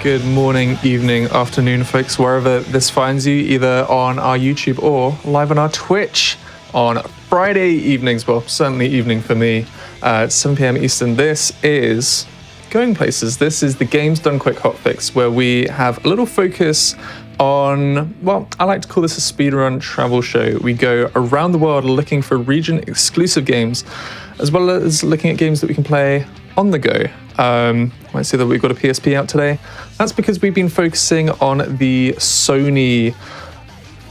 good morning, evening, afternoon, folks, wherever this finds you, either on our YouTube or live on our Twitch on Friday evenings. Well, certainly evening for me, at 7 p.m. Eastern. This is Going Places. This is the Games Done Quick Hotfix, where we have a little focus on, well, I like to call this a speedrun travel show. We go around the world looking for region-exclusive games, as well as looking at games that we can play on the go. Might see that we've got a PSP out today. That's because we've been focusing on the Sony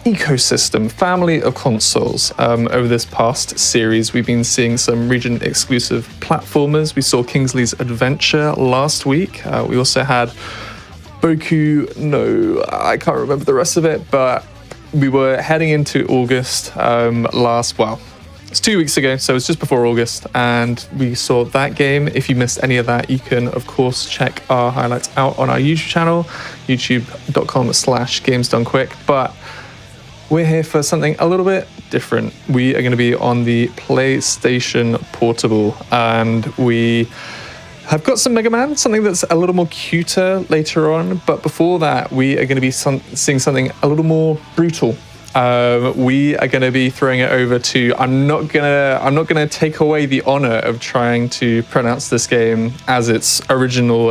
ecosystem, family of consoles. Over this past series, we've been seeing some region-exclusive platformers. We saw Kingsley's Adventure last week. We also had I can't remember the rest of it, but we were heading into August it's 2 weeks ago, so it's just before August, and we saw that game. If you missed any of that, you can, of course, check our highlights out on our YouTube channel, youtube.com/gamesdonequick, but we're here for something a little bit different. We are going to be on the PlayStation Portable, and we have got some Mega Man, something that's a little more cuter later on, but before that, we are going to be seeing something a little more brutal. We are going to be throwing it over to, I'm not gonna take away the honor of trying to pronounce this game as its original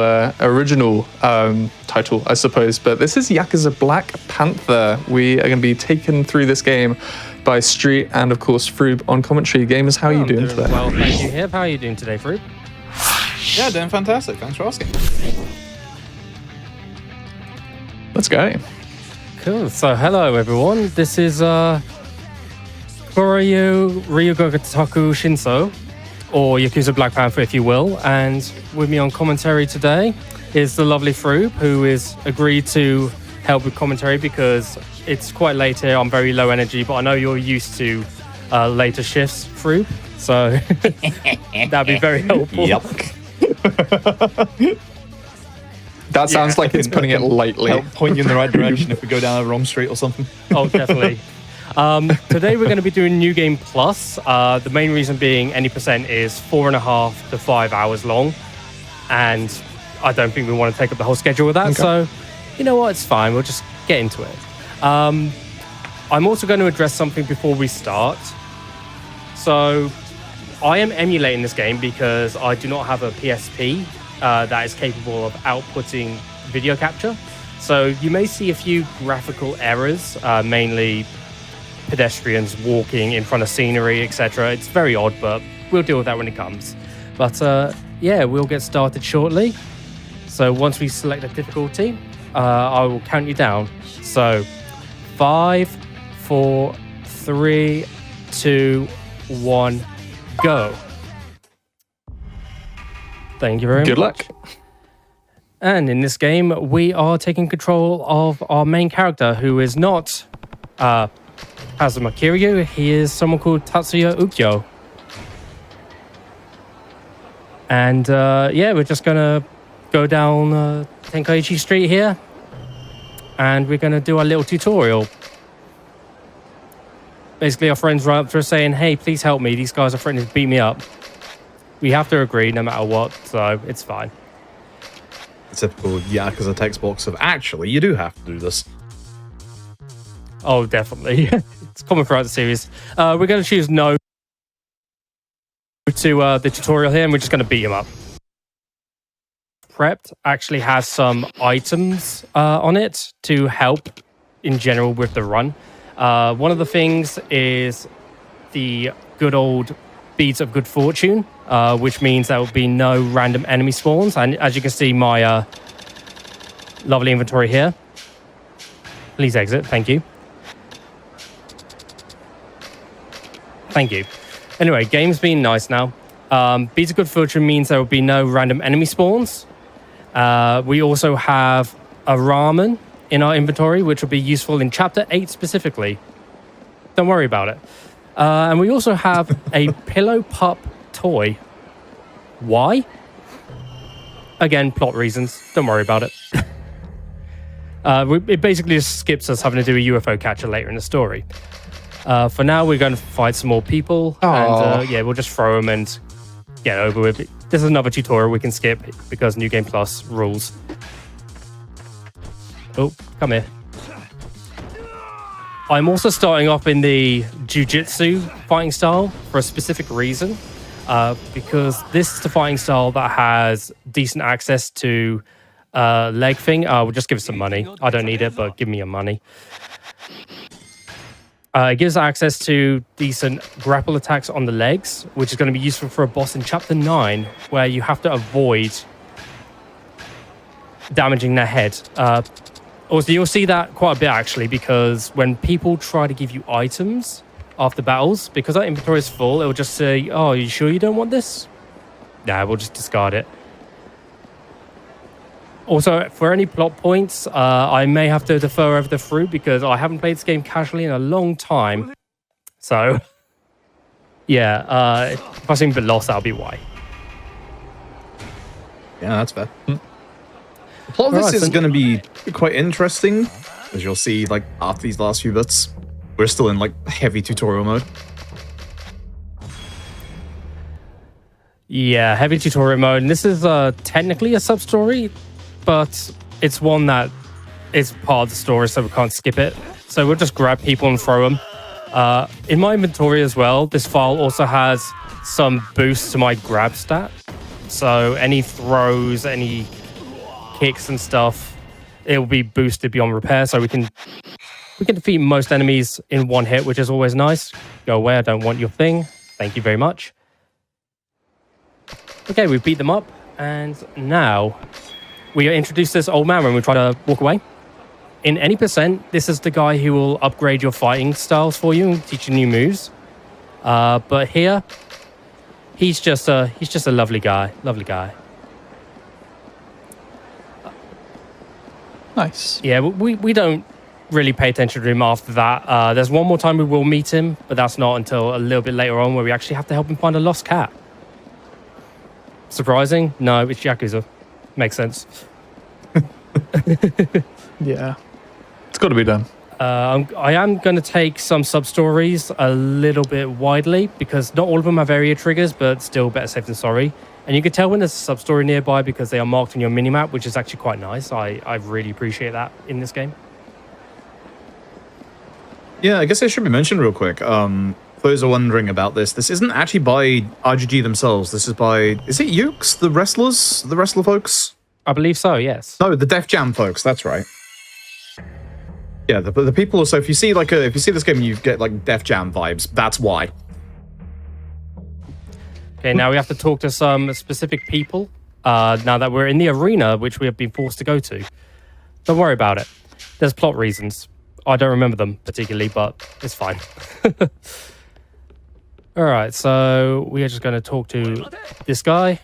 title, I suppose, but this is Yakuza Black Panther. We are going to be taken through this game by Street and, of course, Froob on commentary. Gamers, how are you doing today? Well, thank you, Hib. How are you doing today, Froob? Yeah, doing fantastic. Thanks for asking. Let's go. Cool. So, hello, everyone. This is Kurohyou Gotoku Shinsou, or Yakuza Black Panther, if you will. And with me on commentary today is the lovely Froob, who is agreed to help with commentary because it's quite late here. I'm very low energy, but I know you're used to later shifts, Froob. So, that'd be very helpful. Yep. That sounds like it's putting it lightly. Help point you in the right direction if we go down a wrong street or something. Oh, definitely. Today we're going to be doing New Game Plus. The main reason being any percent is 4.5 to 5 hours long. And I don't think we want to take up the whole schedule with that. Okay. So, you know what? It's fine. We'll just get into it. I'm also going to address something before we start. So, I am emulating this game because I do not have a PSP that is capable of outputting video capture. So you may see a few graphical errors, mainly pedestrians walking in front of scenery, etc. It's very odd, but we'll deal with that when it comes. But yeah, we'll get started shortly. So once we select the difficulty, I will count you down. So 5, 4, 3, 2, 1, go. Thank you very much. Good luck. And in this game, we are taking control of our main character, who is not Kazuma Kiryu. He is someone called Tatsuya Ukyo. And yeah, we're just going to go down Tenkaichi Street here. And we're going to do our little tutorial. Basically, our friends run up to us saying, hey, please help me. These guys are threatening to beat me up. We have to agree no matter what, so it's fine. The typical Yakuza text box of, actually, you do have to do this. Oh, definitely. It's common throughout the series. We're going to choose no to the tutorial here, and we're just going to beat him up. Prepped actually has some items on it to help in general with the run. One of the things is the good old Beads of Good Fortune, which means there will be no random enemy spawns. And as you can see, my lovely inventory here. Please exit. Thank you. Thank you. Anyway, game's been nice now. Beads of Good Fortune means there will be no random enemy spawns. We also have a ramen in our inventory, which will be useful in Chapter 8 specifically. Don't worry about it. And we also have a pillow pup toy. Why? Again, plot reasons. Don't worry about it. It basically just skips us having to do a UFO catcher later in the story. For now, we're going to fight some more people. Aww. And yeah, we'll just throw them and get over with it. This is another tutorial we can skip because New Game Plus rules. Oh, come here. I'm also starting off in the jiu-jitsu fighting style for a specific reason. Because this is the fighting style that has decent access to leg thing. We'll just give it some money. I don't need it, but give me your money. It gives access to decent grapple attacks on the legs, which is going to be useful for a boss in Chapter 9, where you have to avoid damaging their head. Also, you'll see that quite a bit, actually, because when people try to give you items after battles, because our inventory is full, it will just say, oh, are you sure you don't want this? Nah, we'll just discard it. Also, for any plot points, I may have to defer over the Froob because I haven't played this game casually in a long time. So, yeah, if I seem a bit lost, that'll be why. Yeah, that's fair. The plot of this is going to be quite interesting, as you'll see, like, after these last few bits. We're still in, like, heavy tutorial mode. Yeah, heavy tutorial mode. And this is technically a sub-story, but it's one that is part of the story, so we can't skip it. So we'll just grab people and throw them. In my inventory as well, this file also has some boosts to my grab stat. So any throws, any kicks and stuff, it will be boosted beyond repair. So we can defeat most enemies in one hit, which is always nice. Go away, I don't want your thing. Thank you very much. Okay, we've beat them up, and now we are introduced to this old man when we try to walk away. In any percent, this is the guy who will upgrade your fighting styles for you and teach you new moves. But here, he's just a lovely guy. Lovely guy. Nice. Yeah, we don't really pay attention to him after that. There's one more time we will meet him, but that's not until a little bit later on, where we actually have to help him find a lost cat. Surprising? No, it's Yakuza. Makes sense. Yeah. It's got to be done. I am going to take some sub-stories a little bit widely, because not all of them have area triggers, but still better safe than sorry. And you can tell when there's a sub-story nearby because they are marked on your minimap, which is actually quite nice. I really appreciate that in this game. Yeah, I guess it should be mentioned real quick. For those who are wondering about this isn't actually by RGG themselves. This is by... Is it Ukes, the wrestlers? The wrestler folks? I believe so, yes. No, the Def Jam folks, that's right. Yeah, the people... So if you see if you see this game and you get like Def Jam vibes, that's why. Okay, now we have to talk to some specific people. Now that we're in the arena, which we have been forced to go to. Don't worry about it. There's plot reasons. I don't remember them particularly, but it's fine. All right, so we are just going to talk to this guy.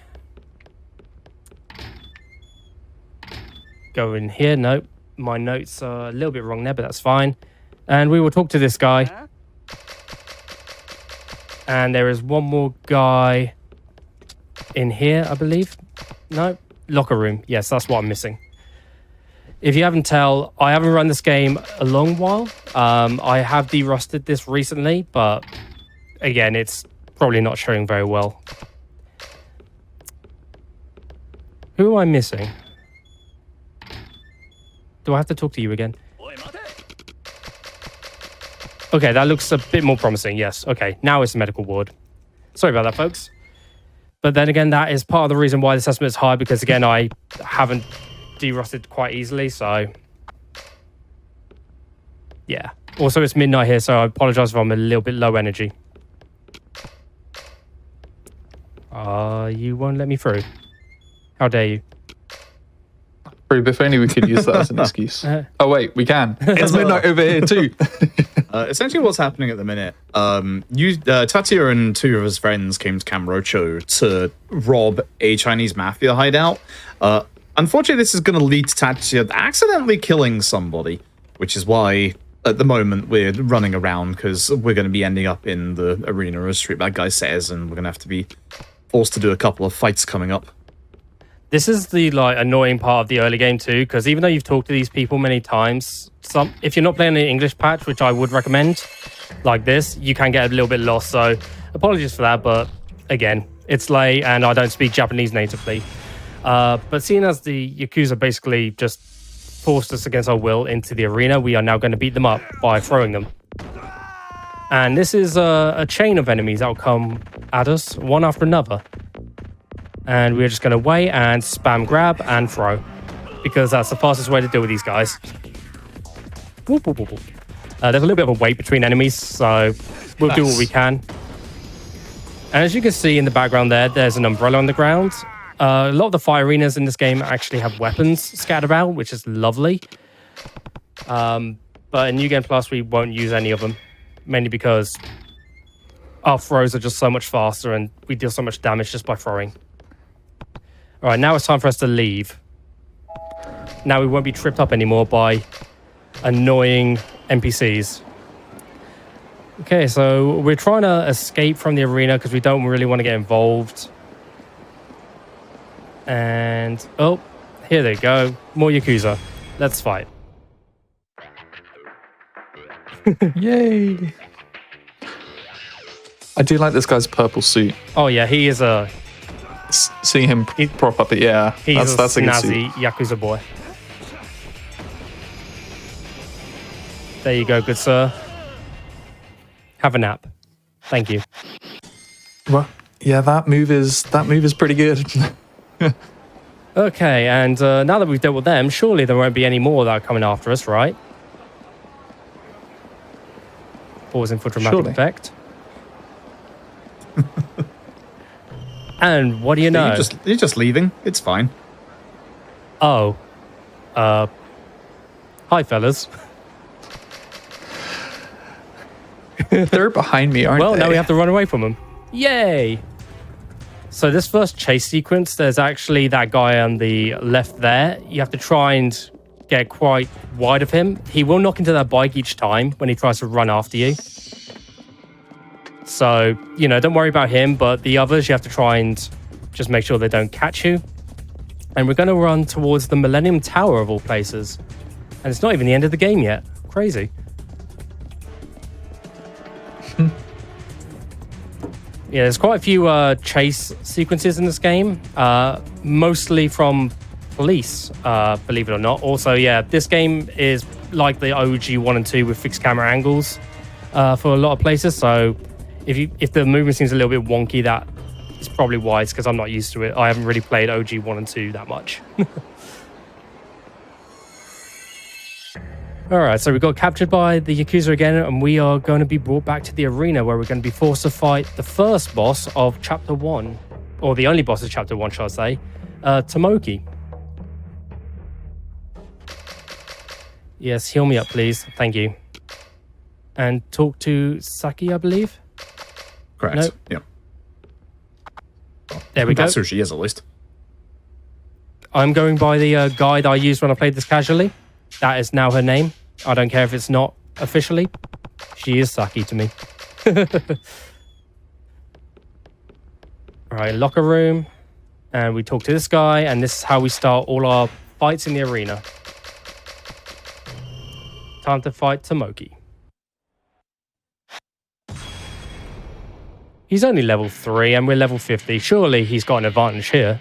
Go in here. Nope, my notes are a little bit wrong there, but that's fine. And we will talk to this guy. And there is one more guy in here, I believe. No, locker room. Yes, that's what I'm missing. If you haven't tell, I haven't run this game a long while. I have de-rusted this recently, but again, it's probably not showing very well. Who am I missing? Do I have to talk to you again? Okay, that looks a bit more promising, yes. Okay, now it's the medical ward. Sorry about that, folks. But then again, that is part of the reason why this estimate is high, because again, I haven't de-rusted quite easily, so... Yeah. Also, it's midnight here, so I apologize if I'm a little bit low energy. You won't let me through. How dare you? If only we could use that as an excuse. Oh, wait, we can. It's midnight over here, too. Essentially what's happening at the minute, Tatsuya and two of his friends came to Kamurocho to rob a Chinese mafia hideout. Unfortunately, this is going to lead to Tatsuya accidentally killing somebody, which is why, at the moment, we're running around, because we're going to be ending up in the arena, as Street Bad Guy says, and we're going to have to be forced to do a couple of fights coming up. This is the annoying part of the early game too, because even though you've talked to these people many times, if you're not playing an English patch, which I would recommend, like this, you can get a little bit lost. So apologies for that, but again, it's late and I don't speak Japanese natively. But seeing as the Yakuza basically just forced us against our will into the arena, we are now going to beat them up by throwing them. And this is a chain of enemies that will come at us one after another. And we're just going to wait and spam grab and throw, because that's the fastest way to deal with these guys. Whoop, whoop, whoop, whoop. There's a little bit of a wait between enemies, so we'll do what we can. And as you can see in the background there's an umbrella on the ground. A lot of the fire arenas in this game actually have weapons scattered about, which is lovely. But in New Game Plus, we won't use any of them, mainly because our throws are just so much faster and we deal so much damage just by throwing. All right, now it's time for us to leave. Now we won't be tripped up anymore by annoying NPCs. Okay, so we're trying to escape from the arena because we don't really want to get involved. And, oh, here they go. More Yakuza. Let's fight. Yay! I do like this guy's purple suit. Oh, yeah, he is a... Seeing him prop up, yeah. He's that's a a good snazzy suit. Yakuza boy. There you go, good sir. Have a nap. Thank you. Well, yeah, that move is pretty good. Okay, and now that we've dealt with them, surely there won't be any more that are coming after us, right? Pausing for dramatic effect. And what do you know? You're just leaving. It's fine. Oh. Hi, fellas. They're behind me, aren't they? Well, now we have to run away from them. Yay! So this first chase sequence, there's actually that guy on the left there. You have to try and get quite wide of him. He will knock into that bike each time when he tries to run after you. So, you know, don't worry about him, but the others, you have to try and just make sure they don't catch you. And we're going to run towards the Millennium Tower of all places. And it's not even the end of the game yet. Crazy. Yeah, there's quite a few chase sequences in this game, mostly from police, believe it or not. Also, yeah, this game is like the OG 1 and 2 with fixed camera angles for a lot of places. So if the movement seems a little bit wonky, that is probably why. It's because I'm not used to it. I haven't really played OG 1 and 2 that much. All right, so we got captured by the Yakuza again, and we are going to be brought back to the arena where we're going to be forced to fight the first boss of Chapter 1, or the only boss of Chapter 1, shall I say, Tomoki. Yes, heal me up, please. Thank you. And talk to Saki, I believe? Correct. Nope. Yeah. There we go. That's who she is, at least. I'm going by the guide I used when I played this casually. That is now her name. I don't care if it's not officially. She is Saki to me. Alright, locker room. And we talk to this guy, and this is how we start all our fights in the arena. Time to fight Tomoki. He's only level 3 and we're level 50. Surely he's got an advantage here.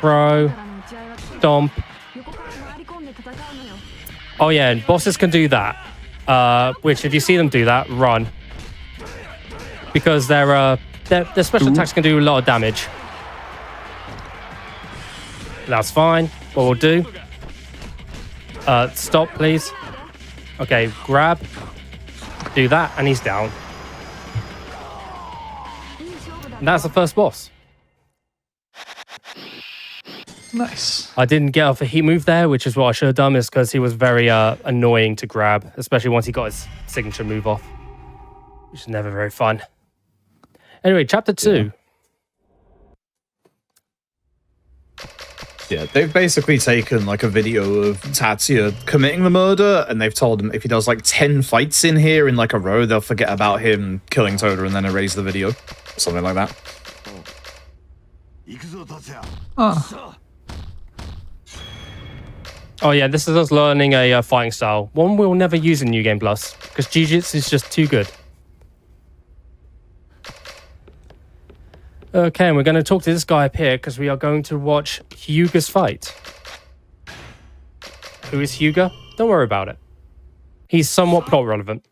Throw. Stomp. Oh yeah, and bosses can do that. Which, if you see them do that, run. Because their special attacks can do a lot of damage. That's fine. What we'll do... stop, please. Okay, grab. Do that, and he's down. And that's the first boss. Nice. I didn't get off a heat move there, which is what I should have done, is because he was very annoying to grab, especially once he got his signature move off, which is never very fun. Anyway, chapter 2. Yeah, they've basically taken like a video of Tatsuya committing the murder, and they've told him if he does like 10 fights in here in like a row, they'll forget about him killing Toda and then erase the video. Something like that. Oh yeah, this is us learning a fighting style. One we'll never use in New Game Plus, because Jiu-Jitsu is just too good. Okay, and we're going to talk to this guy up here, because we are going to watch Hyuga's fight. Who is Hyuga? Don't worry about it. He's somewhat plot relevant.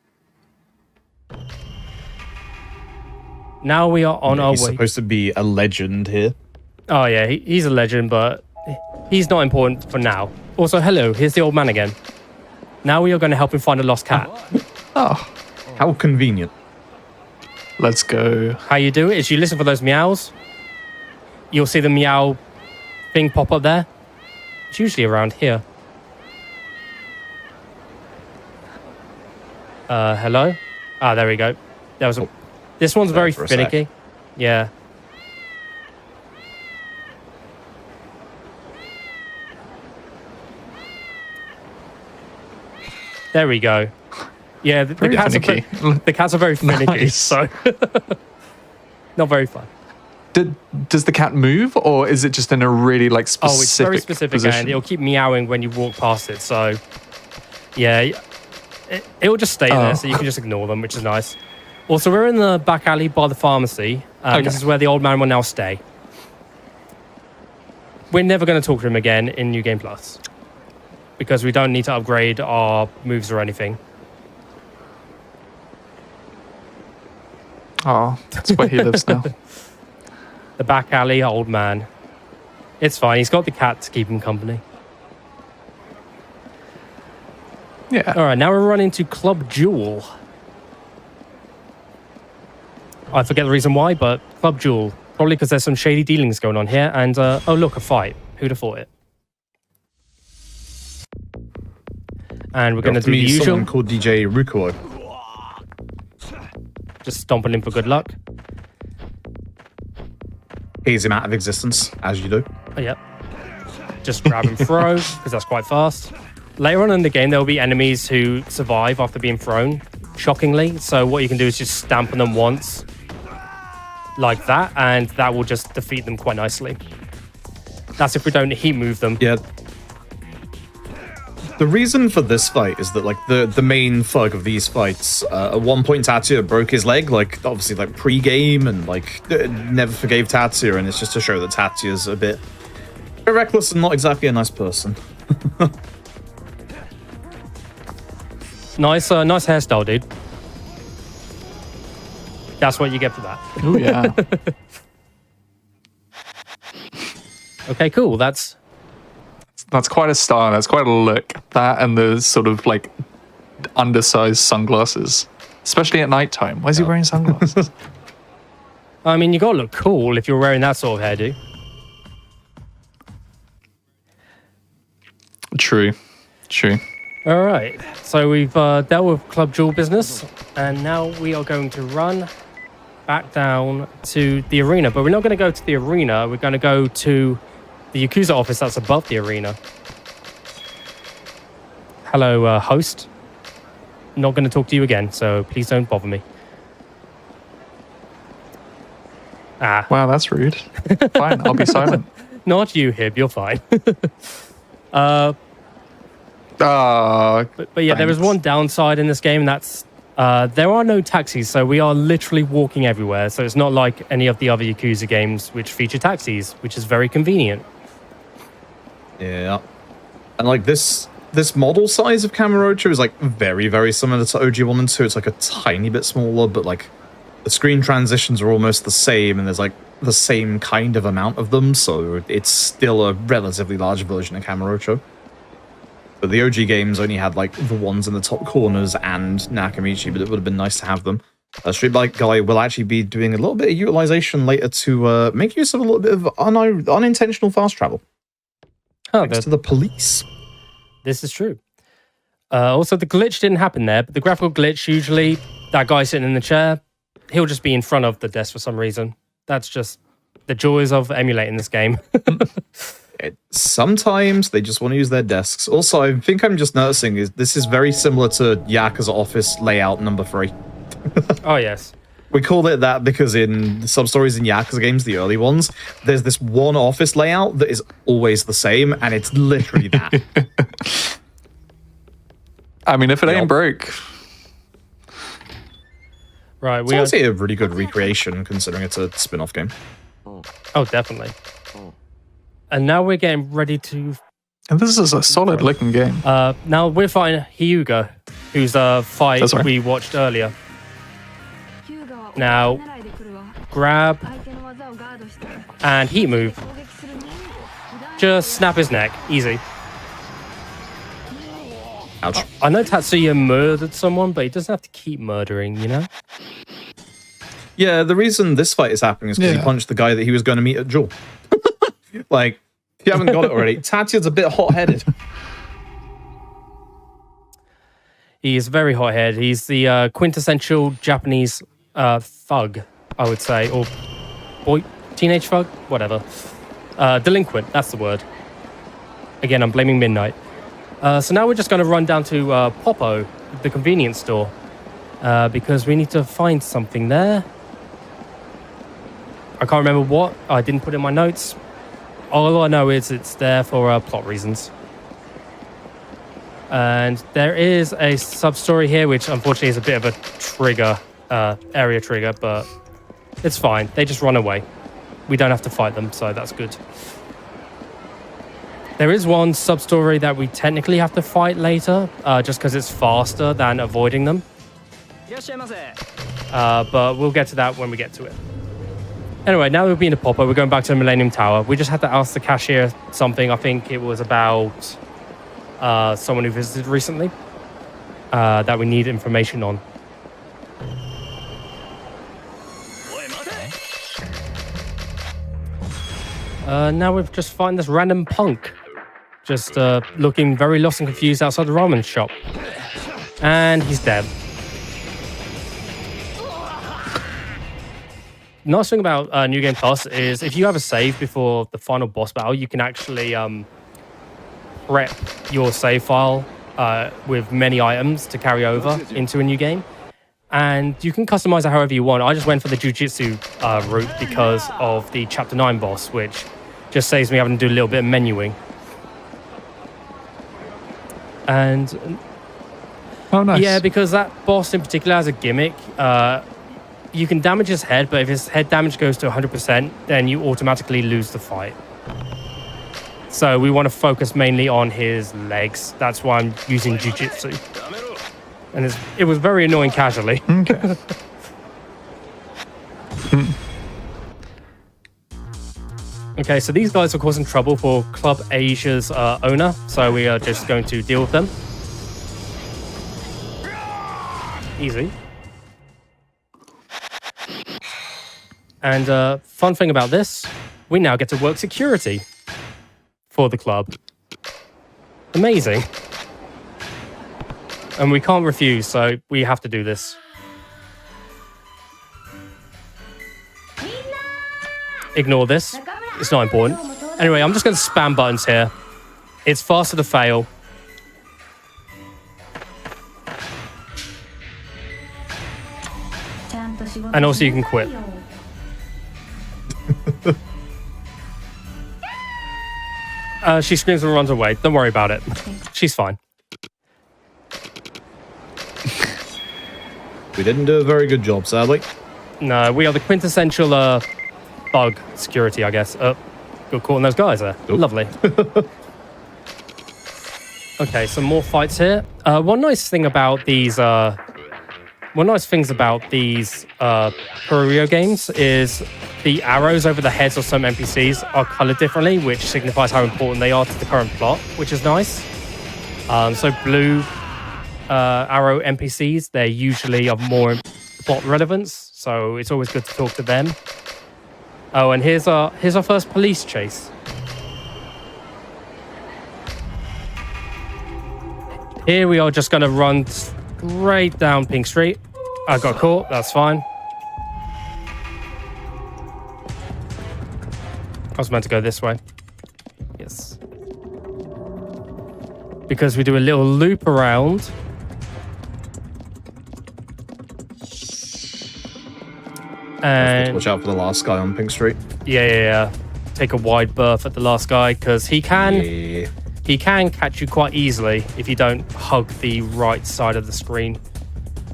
Now we are on our way. He's supposed to be a legend here. Oh yeah, he's a legend, but he's not important for now. Also, hello, here's the old man again. Now we are going to help him find a lost cat. Oh, How convenient. let's go. How you do it is you listen for those meows. You'll see the meow thing pop up there. It's usually around here. Hello? Ah, there we go. There was a... This one's very for a sec. finicky. Yeah. There we go. Yeah, the Very cats finicky. the cats are very finicky, Nice. so not very fun. Does the cat move, or is it just in a really like specific Oh, it's very specific, position? and it'll keep meowing when you walk past it. So, yeah, it'll just stay there, so you can just ignore them, which is nice. Also, we're in the back alley by the pharmacy. Okay. This is where the old man will now stay. We're never going to talk to him again in New Game Plus because we don't need to upgrade our moves or anything. Oh, that's where he lives now. The back alley, old man. It's fine. He's got the cat to keep him company. Yeah. All right, now we're running to Club Jewel. I forget the reason why, but Club Jewel. Probably because there's some shady dealings going on here. And, oh, look, a fight. Who'd have thought it? And we're going to do the usual. Someone called DJ Rukuo. Just stomping in for good luck. Haze him out of existence, as you do. Oh, yeah. Just grab and throw, because that's quite fast. Later on in the game, there will be enemies who survive after being thrown, shockingly. So what you can do is just stamp on them once, like that, and that will just defeat them quite nicely. That's if we don't heat move them. Yeah. The reason for this fight is that, like, the main thug of these fights, at one point Tatsuya broke his leg, like, obviously, like, pre-game, and, like, never forgave Tatsuya, and it's just to show that Tatsuya's a bit reckless and not exactly a nice person. Nice hairstyle, dude. That's what you get for that. Oh yeah. Okay, cool. That's That's quite a style. That's quite a look. That and the sort of like undersized sunglasses, especially at nighttime. Why is he wearing sunglasses? I mean, you gotta look cool if you're wearing that sort of hairdo. True. All right, so we've dealt with Club Jewel business, and now we are going to run back down to the arena. But we're not going to go to the arena. We're going to go to the Yakuza office that's above the arena. Hello, host. Not going to talk to you again, so please don't bother me. Ah, Wow, that's rude. Fine, I'll be silent. not you, Hib. You're fine. But yeah, there is thanks. one downside in this game, and that's there are no taxis, so we are literally walking everywhere. So it's not like any of the other Yakuza games which feature taxis, which is very convenient. Yeah. And, like, this model size of Kamurocho is, like, very, very similar to OG 1 and 2. It's, like, a tiny bit smaller, but, like, the screen transitions are almost the same, and there's, like, the same kind of amount of them, so it's still a relatively large version of Kamurocho. But the OG games only had, like, the ones in the top corners and Nakamichi, but it would have been nice to have them. Street Bike Guy will actually be doing a little bit of utilization later to make use of a little bit of unintentional fast travel. Oh, Thanks to the police. this is true. Also, the glitch didn't happen there, but the graphical glitch, usually that guy sitting in the chair, he'll just be in front of the desk for some reason. That's just the joys of emulating this game. Sometimes they just want to use their desks. Also, I think I'm just noticing is this is very similar to Yakuza Office layout number 3. Oh, yes. We called it that because in some stories in Yakuza games, the early ones, there's this one office layout that is always the same, and it's literally that. I mean, if it ain't broke. Right, It's honestly a really good recreation considering it's a spin-off game. Oh, definitely. And now we're getting ready to And this is a solid looking game. Now we're fighting Hyuga, who's a fight That's right. we watched earlier. Now, grab and heat move. Just snap his neck. Easy. Ouch. I know Tatsuya murdered someone, but he doesn't have to keep murdering, you know? Yeah, the reason this fight is happening is because he punched the guy that he was going to meet at Jewel. Like, if you haven't got it already, Tatsuya's a bit hot-headed. He is very hot-headed. He's the quintessential Japanese thug, I would say. Or boy, teenage thug? Whatever. Delinquent, that's the word. Again, I'm blaming Midnight. So now we're just going to run down to Popo, the convenience store, because we need to find something there. I can't remember what. I didn't put it in my notes. All I know is it's there for plot reasons. And there is a sub-story here, which unfortunately is a bit of a trigger, area trigger, but it's fine. They just run away. We don't have to fight them, so that's good. There is one sub-story that we technically have to fight later, just because it's faster than avoiding them. But we'll get to that when we get to it. Anyway, now we'll be in the Popper. We're going back to the Millennium Tower. We just had to ask the cashier something. I think it was about someone who visited recently that we need information on. Now we've just found this random punk. Just looking very lost and confused outside the ramen shop. And he's dead. Nice thing about New Game Plus is if you have a save before the final boss battle, you can actually prep your save file with many items to carry over into a new game. And you can customize it however you want. I just went for the Jujutsu route because of the Chapter 9 boss, which just saves me having to do a little bit of menuing. And Oh, nice. yeah, because that boss in particular has a gimmick. You can damage his head, but if his head damage goes to 100%, then you automatically lose the fight. So we want to focus mainly on his legs. That's why I'm using Jiu-Jitsu. And it was very annoying casually. Okay. Okay, so these guys are causing trouble for Club Asia's owner. So we are just going to deal with them. Easy. And fun thing about this, we now get to work security for the club. Amazing. And we can't refuse, so we have to do this. Ignore this. It's not important. Anyway, I'm just going to spam buttons here. It's faster to fail. And also you can quit. She screams and runs away. Don't worry about it. She's fine. We didn't do a very good job, sadly. No, we are the quintessential bug security, I guess. Got caught on those guys there. Oop. Lovely. Okay, some more fights here. One nice thing about these Kurohyou games is the arrows over the heads of some NPCs are colored differently, which signifies how important they are to the current plot, which is nice. So blue arrow NPCs, they're usually of more plot relevance, so it's always good to talk to them. Oh, and here's our first police chase. Here we are just going to run straight down Pink Street. I got caught, that's fine. I was meant to go this way. Yes. Because we do a little loop around. And Watch out for the last guy on Pink Street. yeah. Take a wide berth at the last guy because he can catch you quite easily if you don't hug the right side of the screen,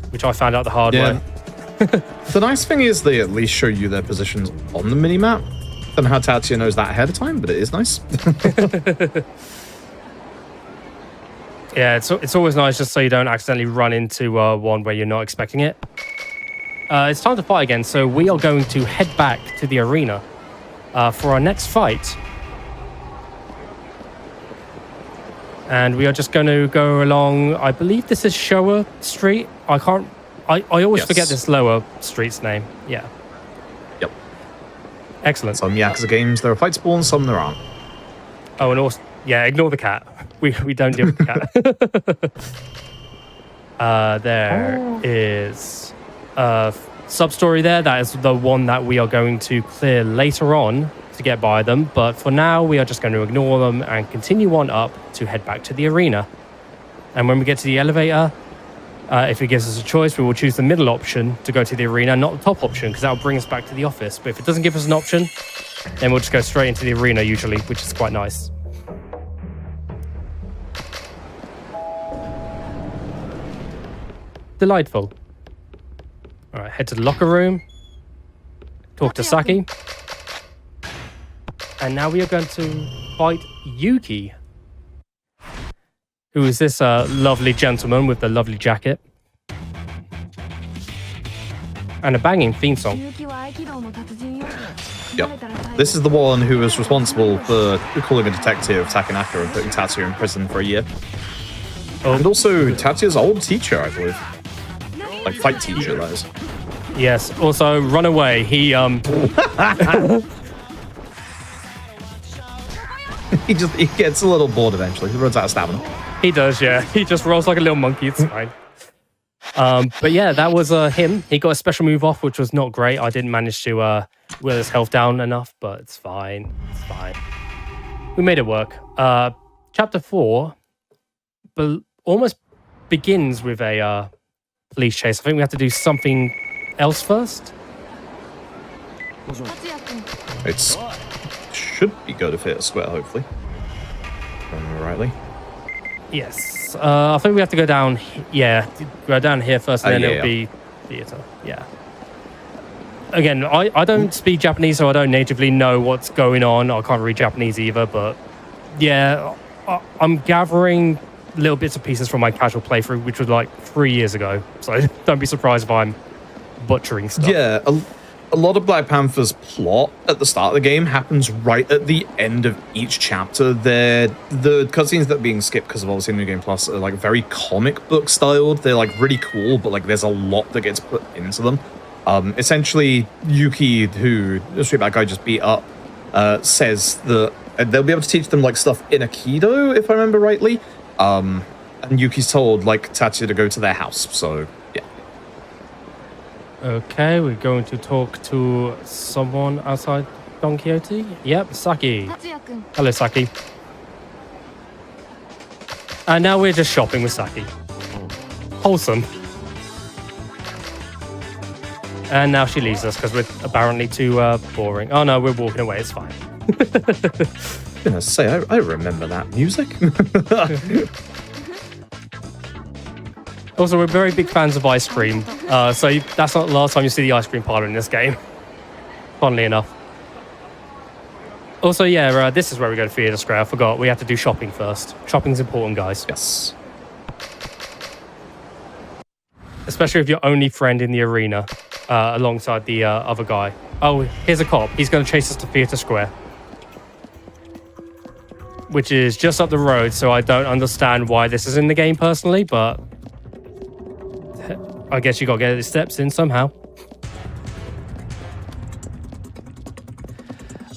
which I found out the hard way. The nice thing is they at least show you their positions on the minimap. Don't know how Tatsuya knows that ahead of time, but it is nice. Yeah, it's always nice just so you don't accidentally run into one where you're not expecting it. It's time to fight again, so we are going to head back to the arena for our next fight. And we are just going to go along, I believe this is Showa Street. I always forget this lower street's name. Yeah. Yep. Excellent. Some Yakuza games, there are fight spawns, some there aren't. Oh, and also, yeah, ignore the cat. We don't deal with the cat. There is a sub-story there. That is the one that we are going to clear later on to get by them. But for now, we are just going to ignore them and continue on up to head back to the arena. And when we get to the elevator, if it gives us a choice, we will choose the middle option to go to the arena, not the top option, because that will bring us back to the office. But if it doesn't give us an option, then we'll just go straight into the arena usually, which is quite nice. Delightful. All right, head to the locker room. Talk to Saki. And now we are going to fight Yuki, who is this lovely gentleman with the lovely jacket. And a banging theme song. Yep. This is the one who was responsible for calling a detective Takanaka and putting Tatsuya in prison for a year. Oh. And also Tatsuya's old teacher, I believe. Like fight teacher, that is. Yes. Also, run away. He he gets a little bored eventually. He runs out of stamina. He does, yeah. He just rolls like a little monkey. It's fine. But yeah, that was him. He got a special move off, which was not great. I didn't manage to will his health down enough, but it's fine. It's fine. We made it work. Chapter 4 almost begins with a police chase. I think we have to do something else first. It's should be Gotoku Square, hopefully. If I remember rightly. Yes. I think we have to go down. Yeah, go down here first, and then it'll be theater. Yeah. Again, I don't speak Japanese, so I don't natively know what's going on. I can't read Japanese either, but yeah, I'm gathering little bits and pieces from my casual playthrough, which was like 3 years ago. So don't be surprised if I'm butchering stuff. Yeah, a lot of Black Panther's plot at the start of the game happens right at the end of each chapter. The cutscenes that are being skipped because of obviously New Game Plus are like very comic book styled. They're like really cool, but like there's a lot that gets put into them. Essentially, Yuki, who the street bad guy just beat up, says that they'll be able to teach them like stuff in Aikido, if I remember rightly. And Yuki's told like Tatsuya to go to their house, so yeah. Okay, we're going to talk to someone outside Don Quixote. Yep, Saki. Hello, Saki. And now we're just shopping with Saki. Wholesome. And now she leaves us because we're apparently too boring. Oh no, we're walking away. It's fine. I'm gonna say, I remember that music. Also, we're very big fans of ice cream. So that's not the last time you see the ice cream parlor in this game. Funnily enough. Also, yeah, this is where we go to Theatre Square. I forgot. We have to do shopping first. Shopping's important, guys. Yes. Especially if you're only friend in the arena alongside the other guy. Oh, here's a cop. He's going to chase us to Theatre Square. Which is just up the road, so I don't understand why this is in the game personally, but I guess you got to get the steps in somehow.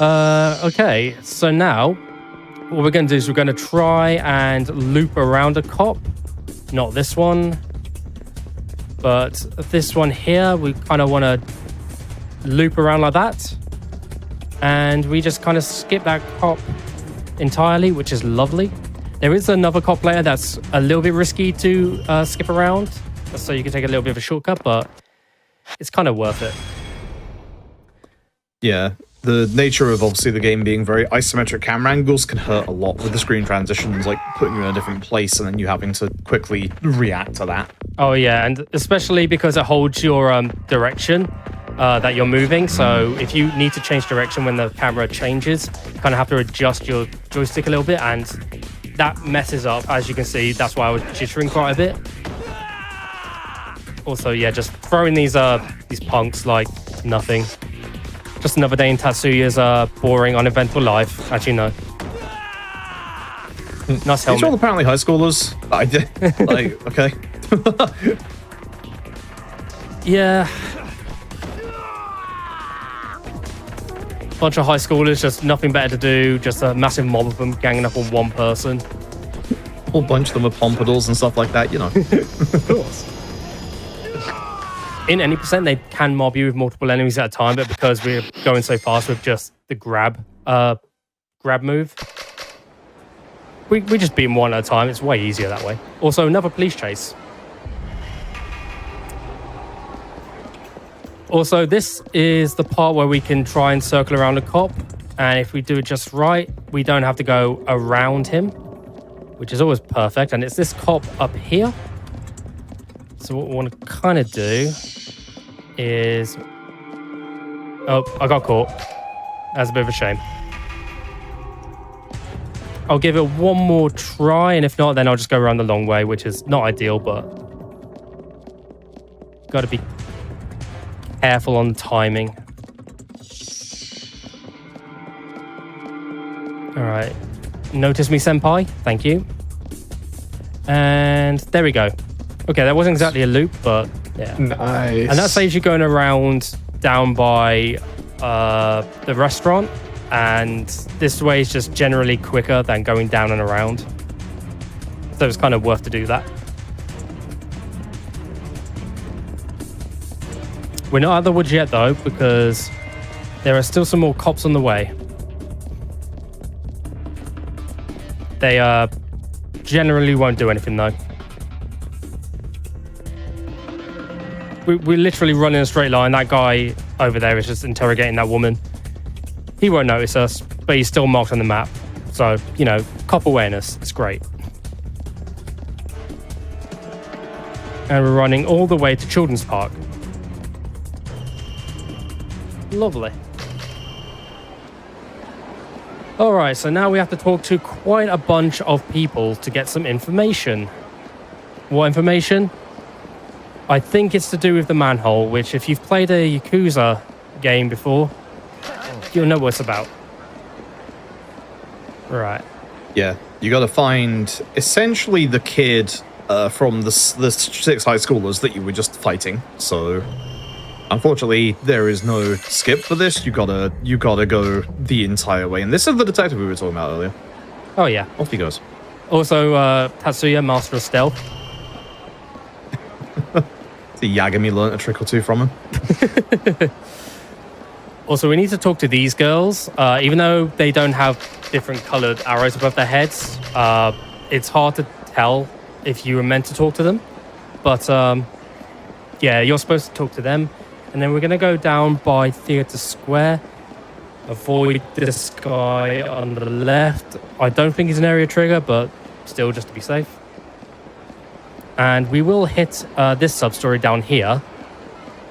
Okay, so now what we're going to do is we're going to try and loop around a cop. Not this one, but this one here. We kind of want to loop around like that. And we just kind of skip that cop entirely, which is lovely. There is another cop layer that's a little bit risky to skip around, so you can take a little bit of a shortcut, but it's kind of worth it. Yeah, the nature of obviously the game being very isometric camera angles can hurt a lot with the screen transitions, like putting you in a different place and then you having to quickly react to that. Oh yeah, and especially because it holds your direction that you're moving, so if you need to change direction when the camera changes, you kind of have to adjust your joystick a little bit, and that messes up. As you can see, that's why I was jittering quite a bit. Also, yeah, just throwing these punks like nothing. Just another day in Tatsuya's boring, uneventful life. Actually, no. Nice helmet. These are all apparently high schoolers. I did. Like, okay. Yeah. Bunch of high schoolers, just nothing better to do. Just a massive mob of them ganging up on one person. A whole bunch of them with pompadours and stuff like that, you know. Of course. In any percent, they can mob you with multiple enemies at a time, but because we're going so fast with just the grab move, we just beat them one at a time. It's way easier that way. Also, another police chase. Also, this is the part where we can try and circle around a cop, and if we do it just right, we don't have to go around him, which is always perfect. And it's this cop up here. So what we want to kind of do is... Oh, I got caught. That's a bit of a shame. I'll give it one more try, and if not, then I'll just go around the long way, which is not ideal, but... Got to be careful on timing. All right. Notice me, senpai. Thank you. And there we go. Okay, that wasn't exactly a loop, but yeah. Nice. And that saves you going around down by the restaurant. And this way is just generally quicker than going down and around. So it's kind of worth to do that. We're not out of the woods yet, though, because there are still some more cops on the way. They generally won't do anything, though. We literally run in a straight line. That guy over there is just interrogating that woman. He won't notice us, but he's still marked on the map. So, you know, cop awareness. It's great. And we're running all the way to Children's Park. Lovely. All right, so now we have to talk to quite a bunch of people to get some information. What information? I think it's to do with the manhole, which if you've played a Yakuza game before, you'll know what it's about. Right. Yeah, you got to find essentially the kid from the 6 high schoolers that you were just fighting. So, unfortunately, there is no skip for this. You gotta go the entire way. And this is the detective we were talking about earlier. Oh yeah. Off he goes. Also, Tatsuya, master of stealth. The Yagami learnt a trick or two from him. Also, we need to talk to these girls. Even though they don't have different colored arrows above their heads, it's hard to tell if you were meant to talk to them. But yeah, you're supposed to talk to them. And then we're going to go down by Theatre Square. Avoid this guy on the left. I don't think he's an area trigger, but still, just to be safe. And we will hit this sub-story down here.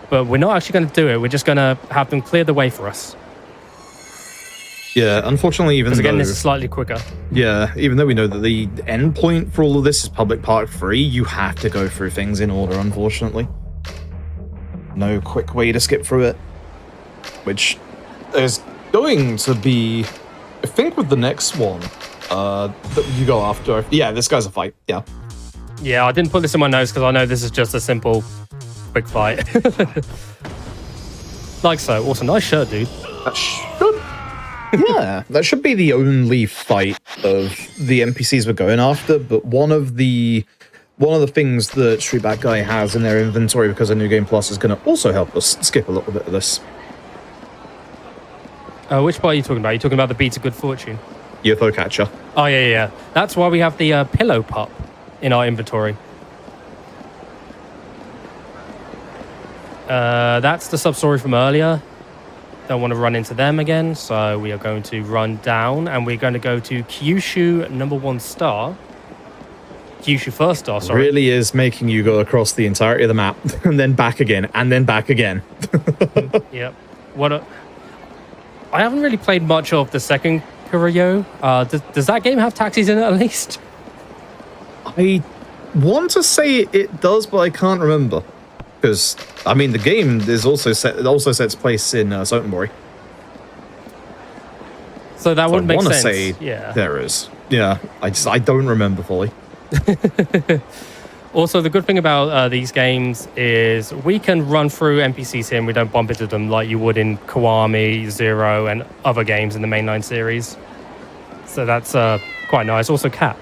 But we're not actually going to do it. We're just going to have them clear the way for us. Yeah, unfortunately, even though... Because again, this is slightly quicker. Yeah, even though we know that the end point for all of this is public park free, you have to go through things in order, unfortunately. No quick way to skip through it. Which is going to be, I think, with the next one that you go after. Yeah, this guy's a fight. Yeah. Yeah, I didn't put this in my notes because I know this is just a simple, quick fight. Like so. Also, nice shirt, dude. That should... yeah, that should be the only fight of the NPCs we're going after, but one of the things that Street Bat Guy has in their inventory because of New Game Plus is going to also help us skip a little bit of this. Which part are you talking about? Are you talking about the Beats of Good Fortune? UFO Catcher. Oh, yeah. That's why we have the Pillow Pup in our inventory. That's the sub-story from earlier. Don't want to run into them again, so we are going to run down and we're going to go to Kyushu #1 star. Kyushu first star, sorry. Really is making you go across the entirety of the map and then back again and then back again. Yep. I haven't really played much of the second Kurohyou. Does that game have taxis in it at least? I want to say it does, but I can't remember. Because, I mean, the game is also sets place in Sotenbori. So that would make sense. I want to say yeah. there is. Yeah, I don't remember fully. Also, the good thing about these games is we can run through NPCs here and we don't bump into them like you would in Kiwami, Zero, and other games in the mainline series. So that's quite nice. Also, cat.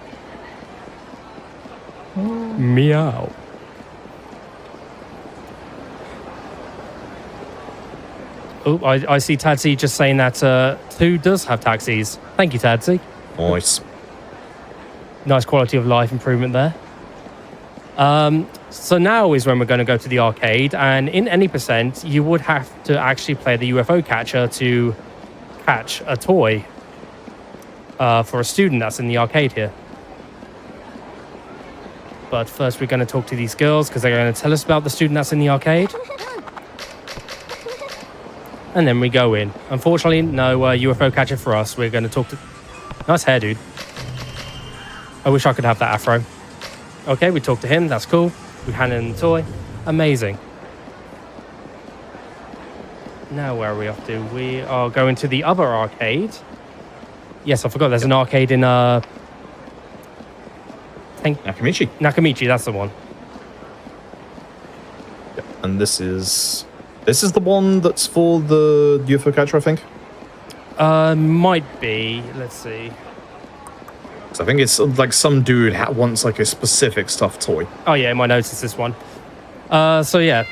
Meow. Oh, I see Tadzi just saying that 2 does have taxis. Thank you, Tadzi. Nice. Nice quality of life improvement there. So now is when we're going to go to the arcade, and in any percent, you would have to actually play the UFO catcher to catch a toy for a student that's in the arcade here. But first, we're going to talk to these girls because they're going to tell us about the student that's in the arcade. And then we go in. Unfortunately, no UFO catcher for us. We're going to talk to... Nice hair, dude. I wish I could have that afro. Okay, we talk to him. That's cool. We hand him the toy. Amazing. Now, where are we off to? We are going to the other arcade. Yes, I forgot. There's an arcade in... Nakamichi. Nakamichi, that's the one. Yep. And this is the one that's for the UFO catcher, I think. Might be. Let's see. So I think it's like some dude wants like a specific stuffed toy. Oh yeah, in my notes it's this one. So yeah,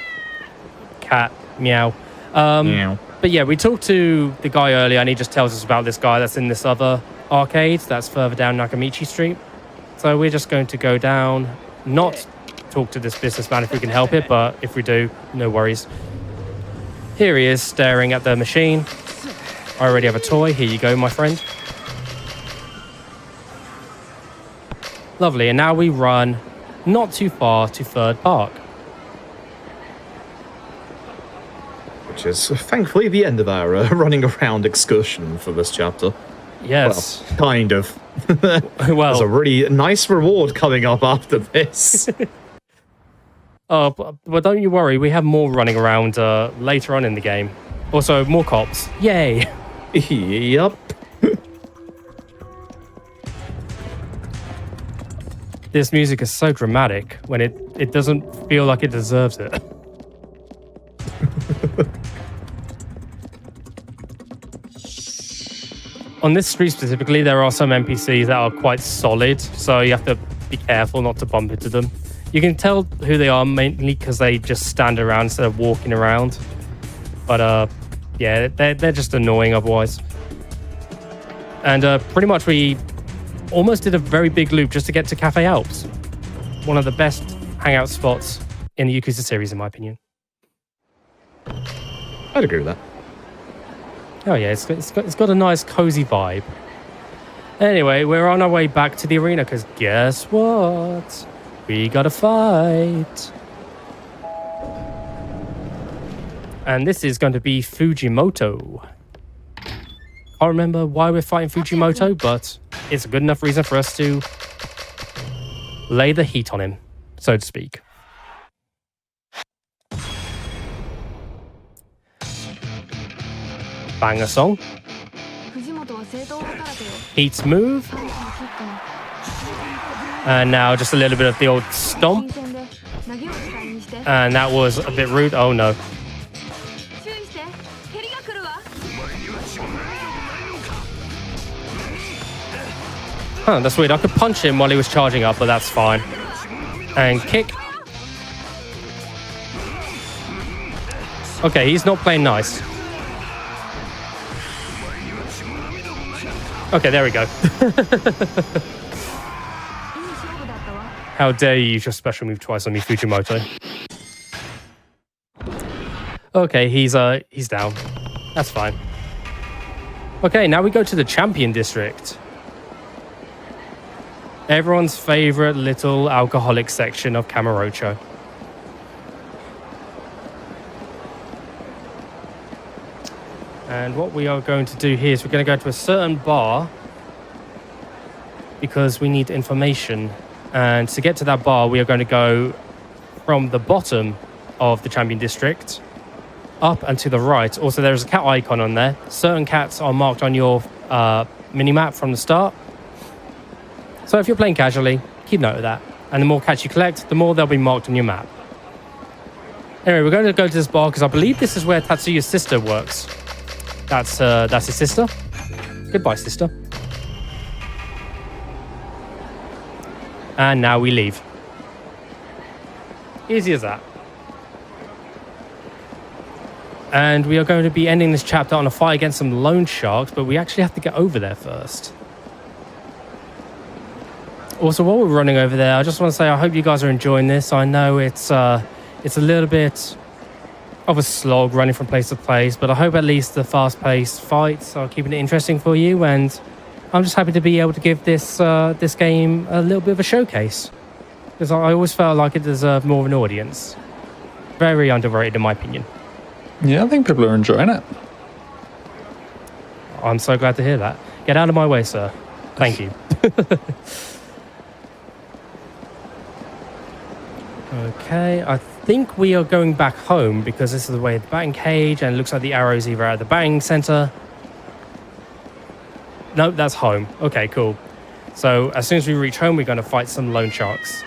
cat meow. Meow. But yeah, we talked to the guy earlier, and he just tells us about this guy that's in this other arcade that's further down Nakamichi Street. So we're just going to go down, not talk to this businessman if we can help it, but if we do, no worries. Here he is, staring at the machine. I already have a toy. Here you go, my friend. Lovely, and now we run not too far to Third Park. Which is, thankfully, the end of our running around excursion for this chapter. Yes. Well, kind of. Well, there's a really nice reward coming up after this. Oh, but don't you worry, we have more running around later on in the game. Also, more cops. Yay! Yep. This music is so dramatic when it doesn't feel like it deserves it. On this street specifically, there are some NPCs that are quite solid, so you have to be careful not to bump into them. You can tell who they are mainly because they just stand around instead of walking around. But yeah, they're just annoying otherwise. And pretty much we almost did a very big loop just to get to Cafe Alps. One of the best hangout spots in the Yakuza series, in my opinion. I'd agree with that. Oh yeah, it's got a nice cozy vibe. Anyway, we're on our way back to the arena because guess what? We got a fight. And this is going to be Fujimoto. I remember why we're fighting Fujimoto, but it's a good enough reason for us to lay the heat on him, so to speak. Banger song. Heat's move. And now just a little bit of the old stomp. And that was a bit rude. Oh no. Huh, that's weird. I could punch him while he was charging up, but that's fine. And kick. Okay, he's not playing nice. Okay, there we go. How dare you use your special move twice on me, Fujimoto. Okay, he's down. That's fine. Okay, now we go to the Champion District. Everyone's favorite little alcoholic section of Kamurocho. And what we are going to do here is we're going to go to a certain bar because we need information. And to get to that bar, we are going to go from the bottom of the Champion District up and to the right. Also, there is a cat icon on there. Certain cats are marked on your mini-map from the start. So if you're playing casually, keep note of that. And the more cats you collect, the more they'll be marked on your map. Anyway, we're going to go to this bar because I believe this is where Tatsuya's sister works. That's his sister. Goodbye, sister. And now we leave. Easy as that. And we are going to be ending this chapter on a fight against some loan sharks, but we actually have to get over there first. Also, while we're running over there, I just want to say I hope you guys are enjoying this. I know it's a little bit of a slog running from place to place, but I hope at least the fast-paced fights are keeping it interesting for you, and I'm just happy to be able to give this game a little bit of a showcase, because I always felt like it deserved more of an audience. Very underrated in my opinion. Yeah, I think people are enjoying it. I'm so glad to hear that. Get out of my way, sir. Thank you. Okay, I think we are going back home because this is the way of the batting cage, and it looks like the arrow's either at the batting center. Nope, that's home. Okay, cool. So as soon as we reach home, we're going to fight some loan sharks.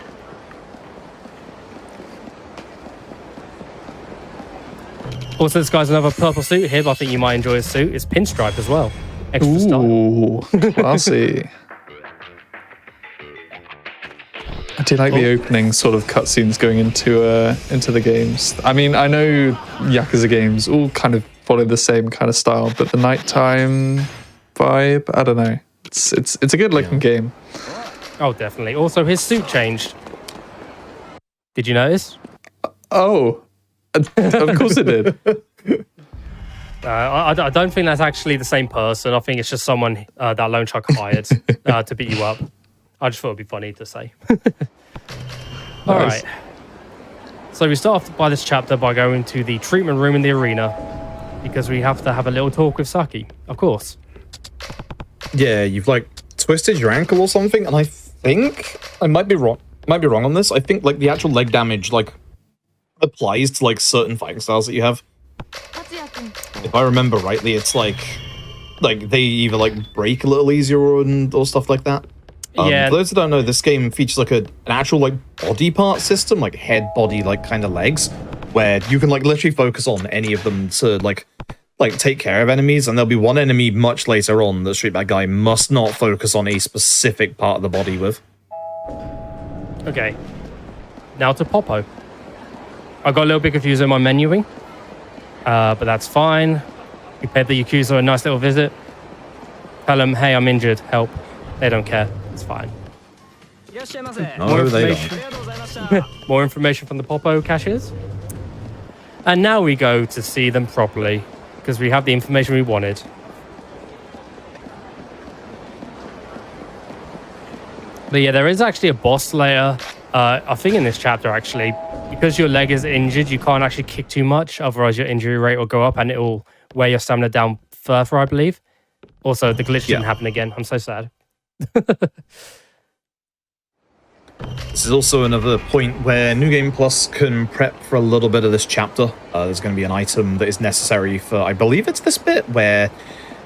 Also, this guy's another purple suit here, but I think you might enjoy his suit. It's pinstripe as well. Extra style. Ooh, classy. I do like the opening sort of cutscenes going into the games. I mean, I know Yakuza games all kind of follow the same kind of style, but the nighttime vibe, I don't know. It's a good looking game. Oh, definitely. Also, his suit changed. Did you notice? Oh, of course it did. I don't think that's actually the same person. I think it's just someone that Lone Shark hired to beat you up. I just thought it'd be funny to say. All Nice. right. So we start off by this chapter by going to the treatment room in the arena because we have to have a little talk with Saki, of course. Yeah, you've like twisted your ankle or something, and I think I might be wrong. On this. I think like the actual leg damage like applies to like certain fighting styles that you have. If I remember rightly, it's like they either like break a little easier or stuff like that. Yeah. For those that don't know, this game features like an actual like body part system, like head, body, like kind of legs, where you can like literally focus on any of them to like take care of enemies, and there'll be one enemy much later on that Street Bad Guy must not focus on a specific part of the body with. Okay. Now to Popo. I got a little bit confused in my menuing, but that's fine. We paid the Yakuza a nice little visit. Tell them, hey, I'm injured, help. They don't care. It's fine. No, they don't. More information from the Popo cashiers. And now we go to see them properly, because we have the information we wanted. But yeah, there is actually a boss layer, I think in this chapter actually. Because your leg is injured, you can't actually kick too much, otherwise your injury rate will go up and it will wear your stamina down further, I believe. Also, the glitch didn't happen again. I'm so sad. This is also another point where New Game Plus can prep for a little bit of this chapter. There's going to be an item that is necessary for, I believe it's this bit, where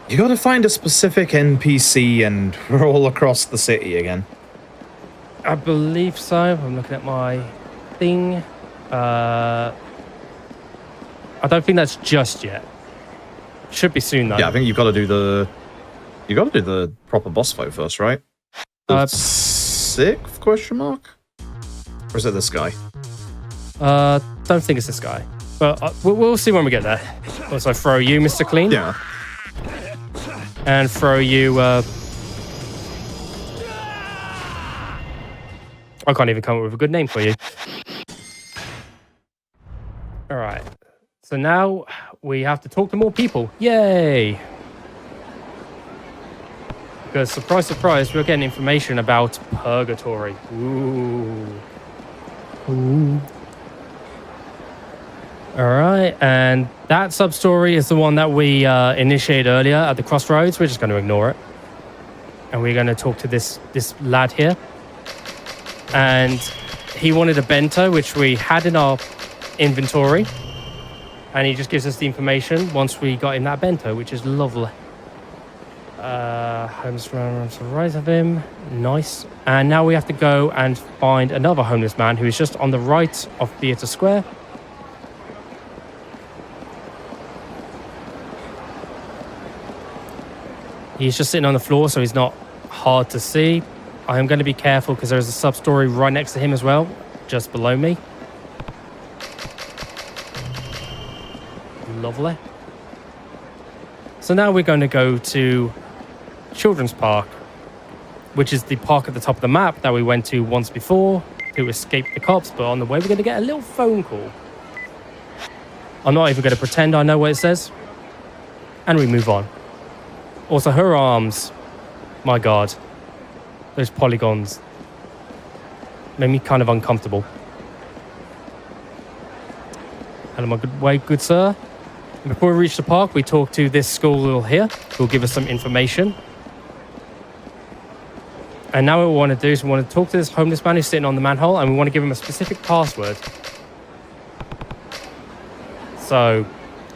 you got to find a specific NPC and we're all across the city again. I believe so. I'm looking at my thing. I don't think that's just yet. Should be soon though. Yeah, I think you've got to do the proper boss fight first, right? The sixth question mark? Or is it this guy? Don't think it's this guy. But we'll see when we get there. Also throw you, Mr. Clean. Yeah. And throw you I can't even come up with a good name for you. Alright. So now we have to talk to more people. Yay! Because surprise, surprise, we're getting information about Purgatory. Ooh. Ooh. Alright, and That sub-story is the one that we initiated earlier at the crossroads. We're just going to ignore it. And we're going to talk to this lad here. And he wanted a bento, which we had in our inventory. And he just gives us the information once we got him that bento, which is lovely. Homeless man to the right of him. Nice. And now we have to go and find another homeless man who is just on the right of Theatre Square. He's just sitting on the floor, so he's not hard to see. I am going to be careful because there's a sub-story right next to him as well, just below me. Lovely. So now we're going to go to Children's Park, which is the park at the top of the map that we went to once before to escape the cops. But on the way, we're going to get a little phone call. I'm not even going to pretend I know what it says. And we move on. Also, her arms, my God, those polygons made me kind of uncomfortable. And am I good way, good sir? And before we reach the park, we talk to this school here, who will give us some information. And now what we want to do is we want to talk to this homeless man who's sitting on the manhole, and we want to give him a specific password. So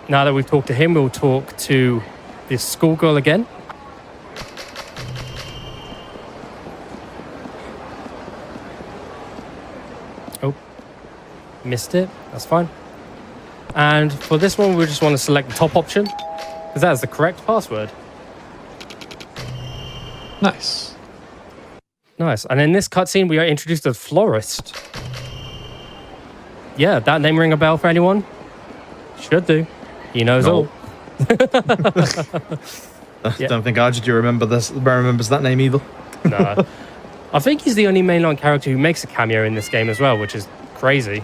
now that we've talked to him, we'll talk to this schoolgirl again. Oh, missed it. That's fine. And for this one, we just want to select the top option because that is the correct password. Nice. Nice. And in this cutscene, we are introduced to the florist. Yeah, that name ring a bell for anyone? Should do. He knows all. I don't think Arjun remembers that name either. No. I think he's the only mainline character who makes a cameo in this game as well, which is crazy.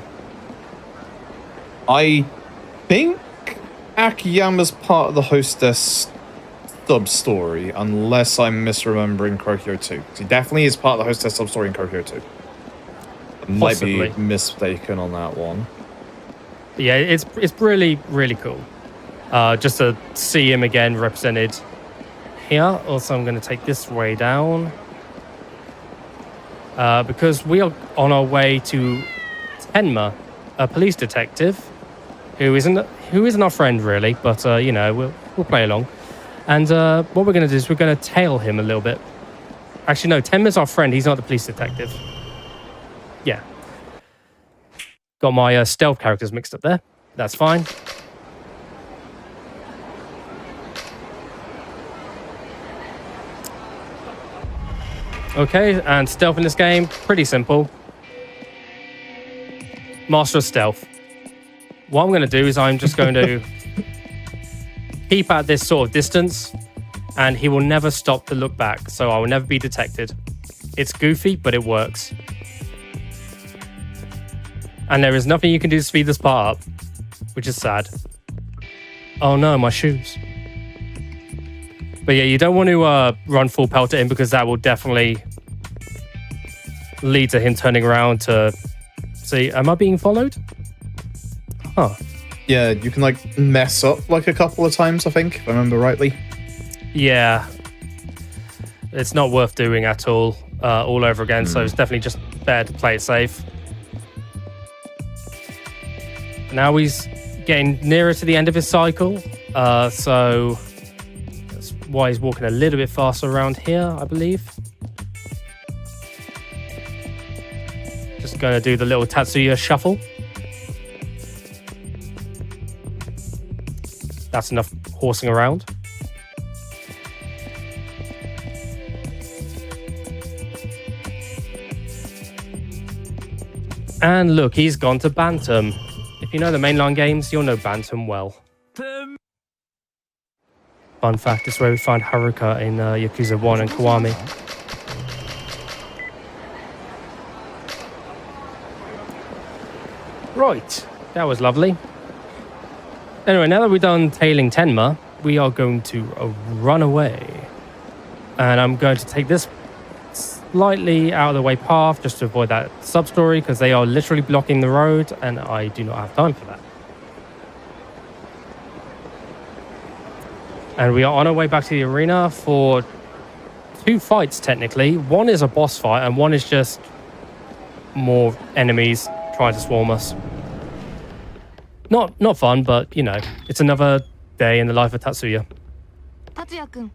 I think Akiyama's part of the hostess sub-story, unless I'm misremembering Kurohyou 2. He definitely is part of the hostess sub-story in Kurohyou 2. I might be mistaken on that one. Yeah, it's really, really cool. Just to see him again represented here. Also, I'm going to take this way down. Because we are on our way to Tenma, a police detective who isn't our friend really, but you know, we'll play along. And what we're going to do is we're going to tail him a little bit. Actually, no, Tenma's our friend. He's not the police detective. Yeah. Got my stealth characters mixed up there. That's fine. Okay, and stealth in this game, pretty simple. Master of stealth. What I'm going to do is I'm just going to keep at this sort of distance, and he will never stop to look back, so I will never be detected. It's goofy, but it works. And there is nothing you can do to speed this part up, which is sad. Oh no, my shoes. But yeah, you don't want to run full pelt at him because that will definitely lead to him turning around to see, am I being followed? Huh. Yeah, you can like mess up like a couple of times, I think, if I remember rightly. Yeah. It's not worth doing at all over again, so it's definitely just better to play it safe. Now he's getting nearer to the end of his cycle, so that's why he's walking a little bit faster around here, I believe. Just going to do the little Tatsuya shuffle. That's enough horsing around. And look, he's gone to Bantam. If you know the mainline games, you'll know Bantam well. Fun fact, this is where we find Haruka in Yakuza 1 and Kiwami. Right, that was lovely. Anyway, now that we've done tailing Tenma, we are going to run away. And I'm going to take this slightly out of the way path just to avoid that sub-story because they are literally blocking the road and I do not have time for that. And we are on our way back to the arena for 2 fights, technically. One is a boss fight, and one is just more enemies trying to swarm us. Not fun, but, you know, it's another day in the life of Tatsuya. Tatsuya-kun.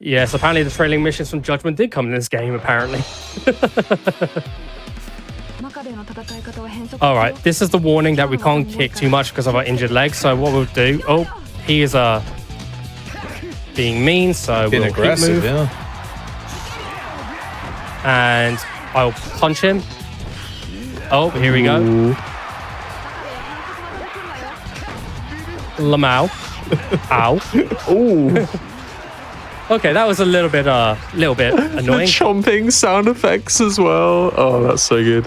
Yes, apparently the trailing missions from Judgment did come in this game, apparently. All right, this is the warning that we can't kick too much because of our injured legs. So what we'll do... Oh, he is being mean, so we'll aggressive, keep move. yeah. And I'll punch him. Oh, here we go. Lamau. Ow. Ooh. Okay, that was a little bit The annoying. chomping sound effects as well. Oh, that's so good.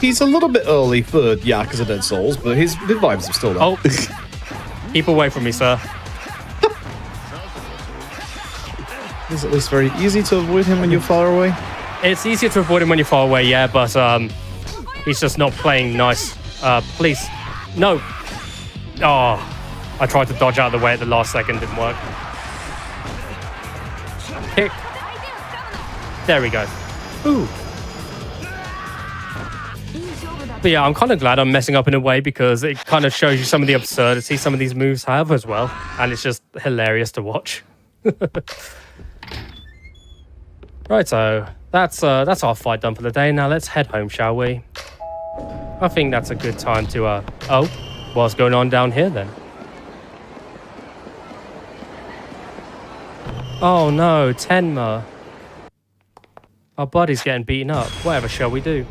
He's a little bit early for Yakuza Dead Souls, but the vibes are still there. Oh, keep away from me, sir. It's at least very easy to avoid him when you're far away. It's easier to avoid him when you're far away, yeah, but he's just not playing nice. Please, no. Oh, I tried to dodge out of the way at the last second, didn't work. Kick. There we go. Ooh. But yeah, I'm kind of glad I'm messing up in a way because it kind of shows you some of the absurdity some of these moves have as well. And it's just hilarious to watch. Right, so that's our fight done for the day. Now let's head home, shall we? I think that's a good time to, oh, what's going on down here then? Oh no, Tenma. Our buddy's getting beaten up. Whatever shall we do?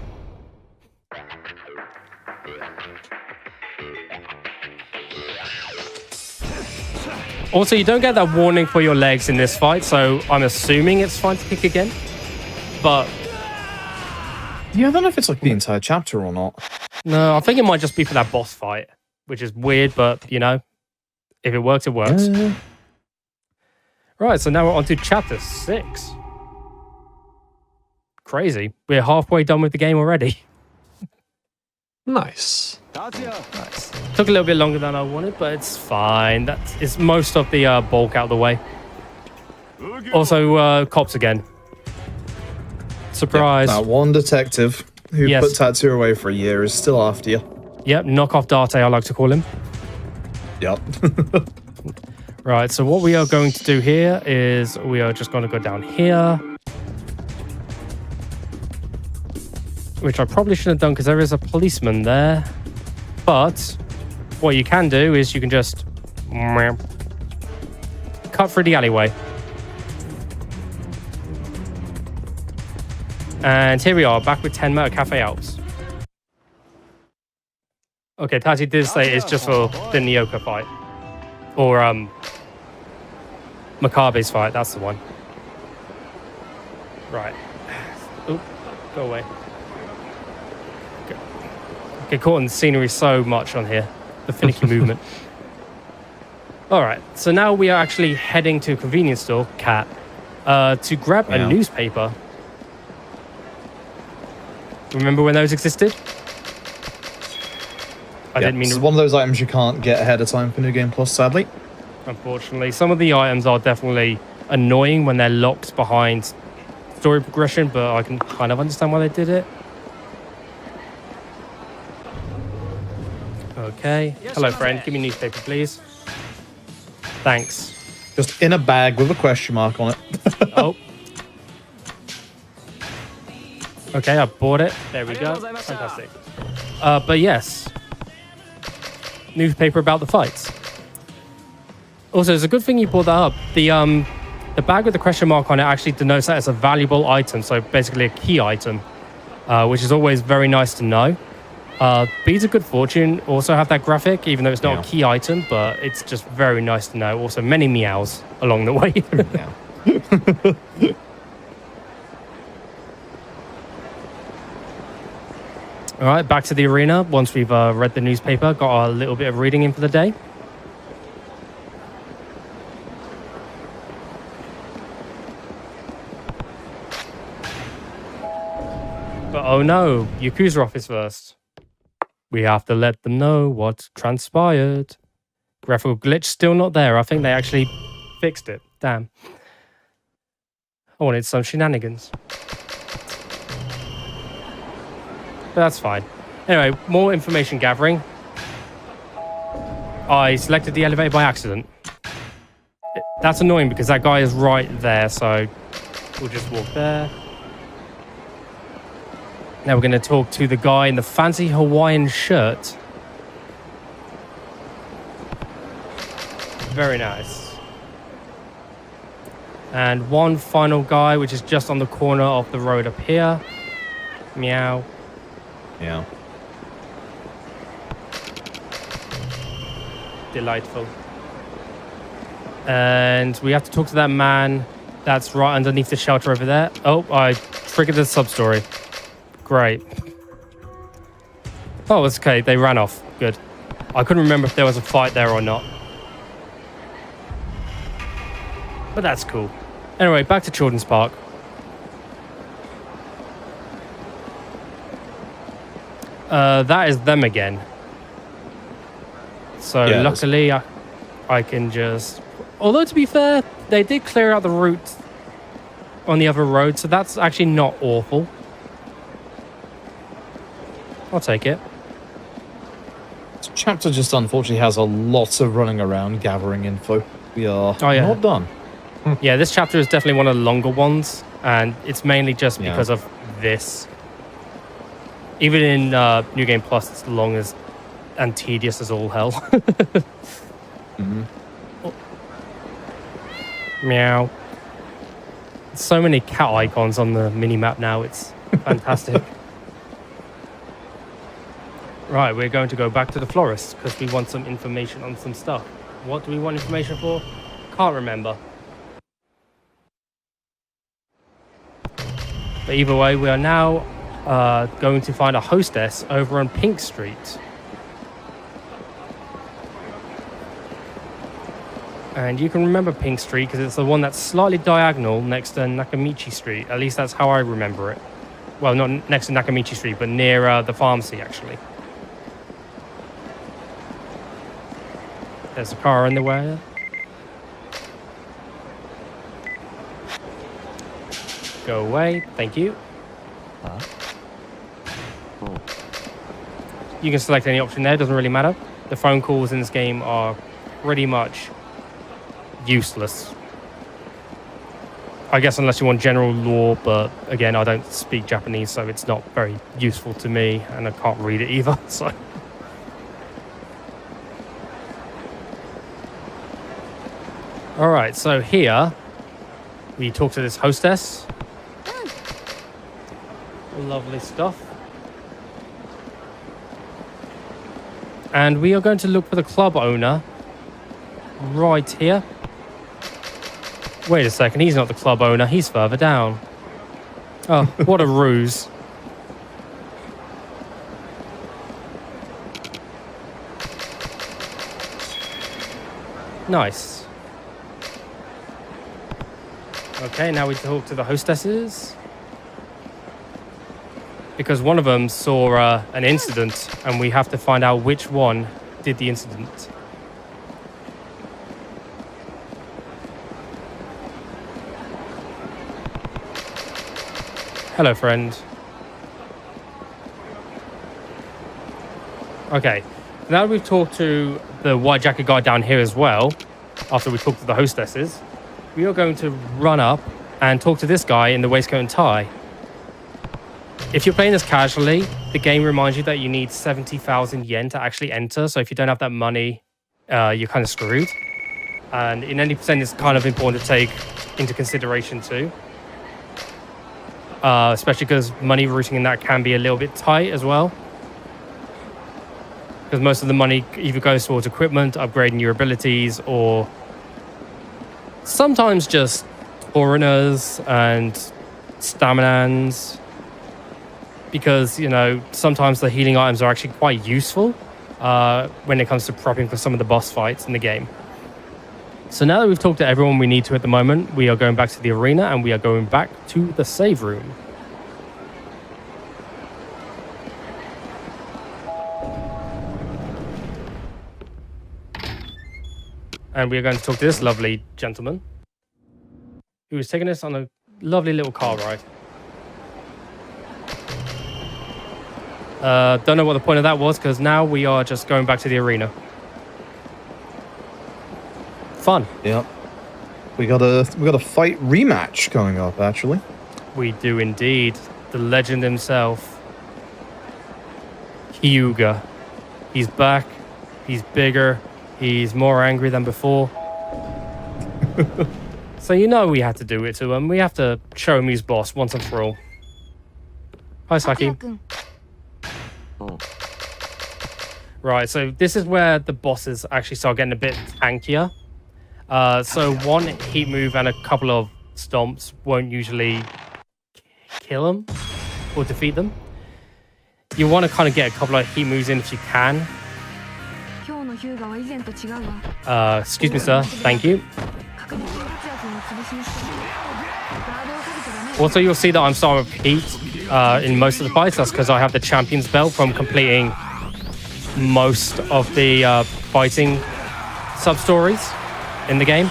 Also, you don't get that warning for your legs in this fight, so I'm assuming it's fine to kick again. But Yeah, I don't know if it's like the entire chapter or not. no, I think it might just be for that boss fight, which is weird, but you know, if it works, it works. Right, so now we're on to chapter 6. Crazy. We're halfway done with the game already. Nice. Nice. Took a little bit longer than I wanted, but it's fine. It's most of the bulk out of the way. Also, cops again. Surprise. That one detective who Yes. put Tatsuya away for a year is still after you. Yep, knockoff Date, I like to call him. Yep. Right, so what we are going to do here is we are just going to go down here. Which I probably shouldn't have done because there is a policeman there. But what you can do is you can just cut through the alleyway. And here we are, back with Tenma at Cafe Alps. Okay, Tati did say it's just for the Nyoka fight. Or Makabe's fight, that's the one. Right. Oop, go away. Get caught in the scenery so much on here. The finicky movement. Alright, so now we are actually heading to a convenience store, Cat, to grab a newspaper. Remember when those existed? I didn't mean It's to... one of those items you can't get ahead of time for New Game Plus, sadly. Unfortunately, some of the items are definitely annoying when they're locked behind story progression, but I can kind of understand why they did it. Okay. Hello, friend. Give me a newspaper, please. Thanks. Just in a bag with a question mark on it. Oh. Okay, I bought it. There we go. Fantastic. But yes. Newspaper about the fights. Also, it's a good thing you brought that up. The bag with the question mark on it actually denotes that as a valuable item, so basically a key item, which is always very nice to know. Beads of Good Fortune also have that graphic, even though it's not a key item, but it's just very nice to know. Also, many meows along the way. Yeah. All right, back to the arena. Once we've read the newspaper, got a little bit of reading in for the day. But oh no, Yakuza office first. We have to let them know what transpired. Graphical glitch still not there. I think they actually fixed it. Damn. I wanted some shenanigans. But that's fine. Anyway, more information gathering. I selected the elevator by accident. That's annoying because that guy is right there, so we'll just walk there. Now we're going to talk to the guy in the fancy Hawaiian shirt. Very nice. And one final guy, which is just on the corner of the road up here. Meow. Yeah. Delightful. And we have to talk to that man that's right underneath the shelter over there. Oh, I triggered the sub-story. Great. Oh, it's okay. They ran off. Good. I couldn't remember if there was a fight there or not. But that's cool. Anyway, back to Children's Park. That is them again. So Yeah, luckily I can just... Although to be fair, they did clear out the route on the other road, so that's actually not awful. I'll take it. This chapter just unfortunately has a lot of running around gathering info. We are not done. Yeah, this chapter is definitely one of the longer ones, and it's mainly just Yeah. because of this. Even in New Game Plus, it's long as and tedious as all hell. Mhm. Oh. Meow. So many cat icons on the mini-map now, it's fantastic. Right, we're going to go back to the florist because we want some information on some stuff. What do we want information for? Can't remember. But either way, we are now going to find a hostess over on Pink Street. And you can remember Pink Street because it's the one that's slightly diagonal next to Nakamichi Street. At least that's how I remember it. Well, not next to Nakamichi Street, but near the pharmacy, actually. There's a car in the way. Go away. Thank you. You can select any option there. Doesn't really matter. The phone calls in this game are pretty much useless. I guess unless you want general law, but again, I don't speak Japanese, so it's not very useful to me, and I can't read it either, so... Alright, so here, we talk to this hostess. Lovely stuff. And we are going to look for the club owner right here. Wait a second, he's not the club owner, he's further down. Oh, what a ruse. Nice. Okay, now we talk to the hostesses. Because one of them saw an incident, and we have to find out which one did the incident. Hello, friend. Okay, now we've talked to the white jacket guy down here as well, after we talked to the hostesses, we are going to run up and talk to this guy in the waistcoat and tie. If you're playing this casually, the game reminds you that you need 70,000 yen to actually enter, so if you don't have that money, you're kind of screwed. And in any percent, it's kind of important to take into consideration too. Especially because money routing in that can be a little bit tight as well. Because most of the money either goes towards equipment, upgrading your abilities, or sometimes just foreigners and staminans. Because, you know, sometimes the healing items are actually quite useful when it comes to prepping for some of the boss fights in the game. So now that we've talked to everyone we need to at the moment, we are going back to the arena and we are going back to the save room. And we're going to talk to this lovely gentleman who is taking us on a lovely little car ride. Don't know what the point of that was, because now we are just going back to the arena. Fun. Yep. We got a fight rematch coming up, actually. We do indeed. The legend himself, Hyuga. He's back. He's bigger. He's more angry than before. So you know we had to do it to him. We have to show him who's boss once and for all. Hi, Saki. 君 Right, so this is where the bosses actually start getting a bit tankier. So one heat move and a couple of stomps won't usually kill them or defeat them. You want to kind of get a couple of heat moves in if you can. 今日のヒューガは以前と違うわ Excuse me, sir. Thank you. 確実に達也君を潰しにしてガードをかけちゃダメよ Also, you'll see that I'm starting with heat in most of the fights. That's because I have the champion's belt from completing most of the fighting sub-stories in the game.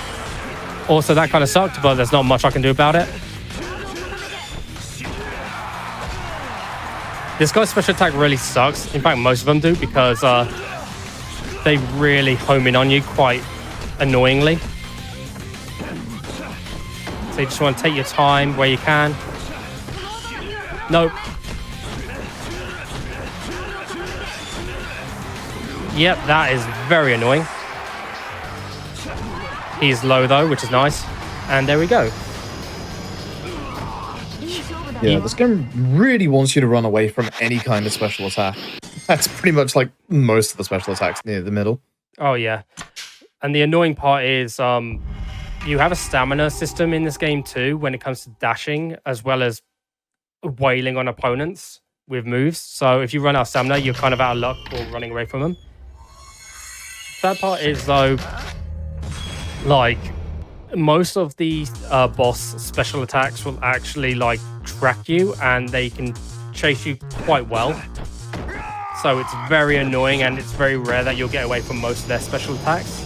Also, that kind of sucked, but there's not much I can do about it. This guy's special attack really sucks. In fact, most of them do, because they really home in on you quite annoyingly. So you just want to take your time where you can. Nope. Yep, that is very annoying. He's low though, which is nice. And there we go. いい勝負だ Yeah, this game really wants you to run away from any kind of special attack. That's pretty much like most of the special attacks near the middle. Oh yeah. And the annoying part is you have a stamina system in this game too when it comes to dashing, as well as wailing on opponents with moves. So if you run out of stamina, you're kind of out of luck for running away from them. That part is though, like, most of the boss special attacks will actually like track you and they can chase you quite well. So it's very annoying, and it's very rare that you'll get away from most of their special attacks.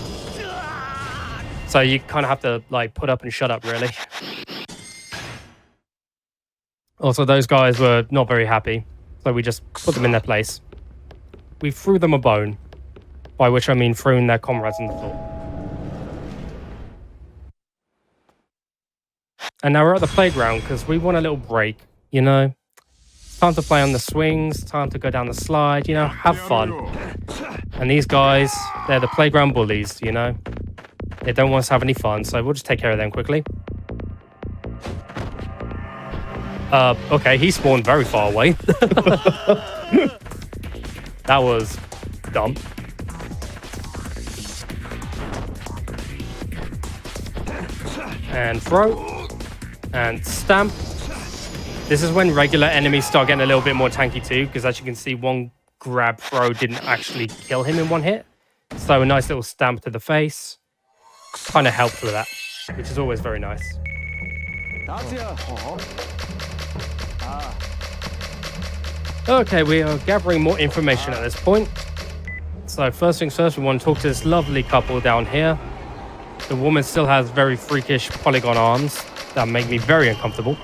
So you kind of have to like put up and shut up, really. Also, those guys were not very happy, so we just put them in their place. We threw them a bone, by which I mean throwing their comrades on the floor. And now we're at the playground because we want a little break, you know? It's time to play on the swings, time to go down the slide, you know, have fun. And these guys, they're the playground bullies, you know? They don't want us to have any fun, so we'll just take care of them quickly. Okay, he spawned very far away. That was dumb. And throw. And stamp. This is when regular enemies start getting a little bit more tanky too, because as you can see, one grab throw didn't actually kill him in one hit. So a nice little stamp to the face kind of helped with that, which is always very nice. Okay, we are gathering more information at this point. So first things first, we want to talk to this lovely couple down here. The woman still has very freakish polygon arms that make me very uncomfortable.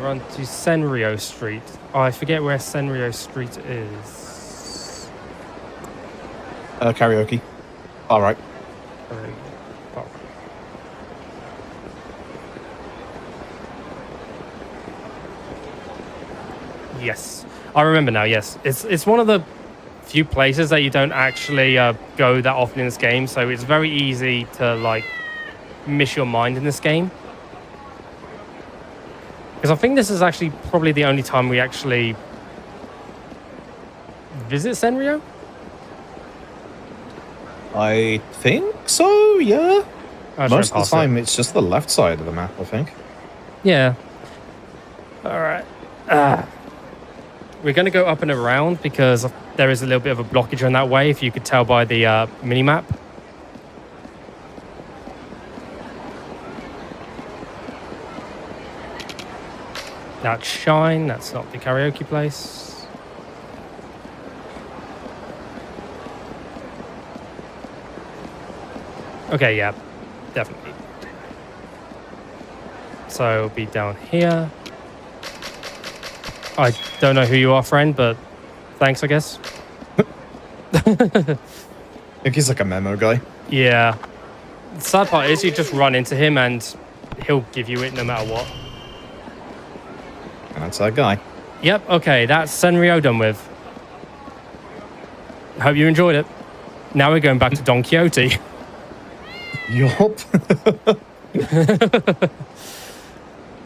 Run to Senryo Street. Oh, I forget where Senryo Street is. Karaoke. All right. Yes, I remember now. Yes, it's one of the few places that you don't actually go that often in this game, so it's very easy to like miss your mind in this game. Because I think this is actually probably the only time we actually visit Senryo. I think so, yeah. Most of the time, it. it's just the left side of the map, I think. Yeah. All right. We're going to go up and around because there is a little bit of a blockage on that way, if you could tell by the mini-map. That's Shine. That's not the karaoke place. Okay, yeah, definitely. So it'll be down here. I don't know who you are, friend, but thanks, I guess. I think he's like a memo guy. Yeah. The sad part is you just run into him and he'll give you it no matter what. And that's that guy. Yep, okay, that's Senryo done with. Hope you enjoyed it. Now we're going back to Don Quixote. Yup.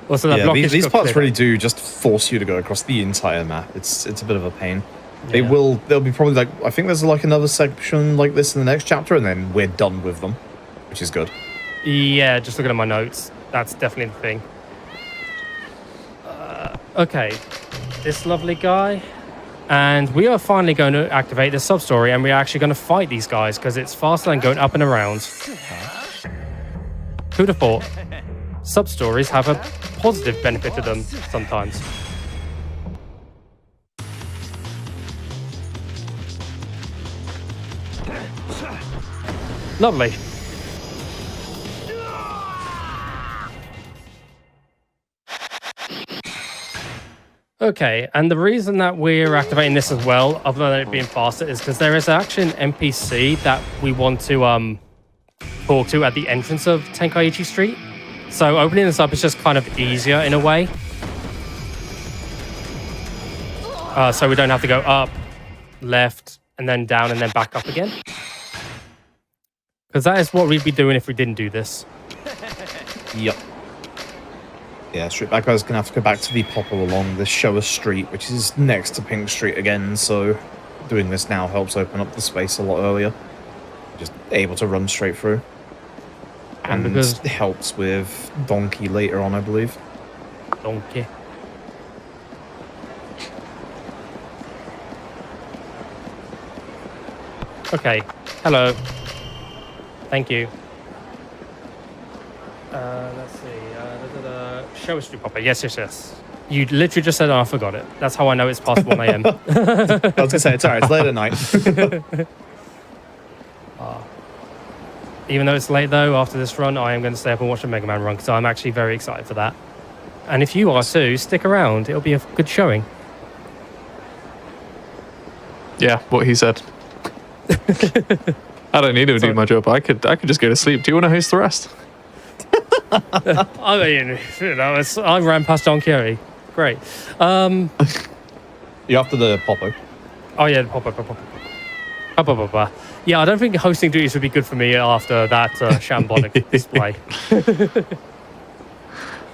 Also, that block is these got parts cleared really out. do just force you to go across the entire map. It's a bit of a pain. Yeah. There'll be probably like, I think there's like another section like this in the next chapter, and then we're done with them, which is good. Yeah, just looking at my notes. That's definitely the thing. Okay, this lovely guy. And we are finally going to activate the sub-story, and we're actually going to fight these guys because it's faster than going up and around. Who'd have thought? Sub-stories have a positive benefit to them sometimes. Lovely. Okay, and the reason that we're activating this as well, other than it being faster, is because there is actually an NPC that we want to talk to at the entrance of Tenkaichi Street. So opening this up is just kind of easier in a way. So we don't have to go up, left, and then down, and then back up again. Because that is what we'd be doing if we didn't do this. Yep. Yeah, Street Back Guy's gonna have to go back to the popper along the Showa Street, which is next to Pink Street again, so doing this now helps open up the space a lot earlier. Just able to run straight through. And because- it helps with Donkey later on, I believe. Donkey. Okay. Hello. Thank you. Let's see. Show us your popper. Yes, yes, yes. You literally just said, oh, I forgot it. That's how I know it's past 1 a.m. I was gonna say, it's alright, it's late at night. Even though it's late, though, after this run, I am going to stay up and watch the Mega Man run because I'm actually very excited for that. And if you are too, stick around. It'll be a good showing. Yeah, what he said. I don't need him to do my job. I could just go to sleep. Do you want to host the rest? I mean, you know, I ran past Don Quixote. Great. You're after the popper. Oh, yeah, pop. Yeah, I don't think hosting duties would be good for me after that shambolic display.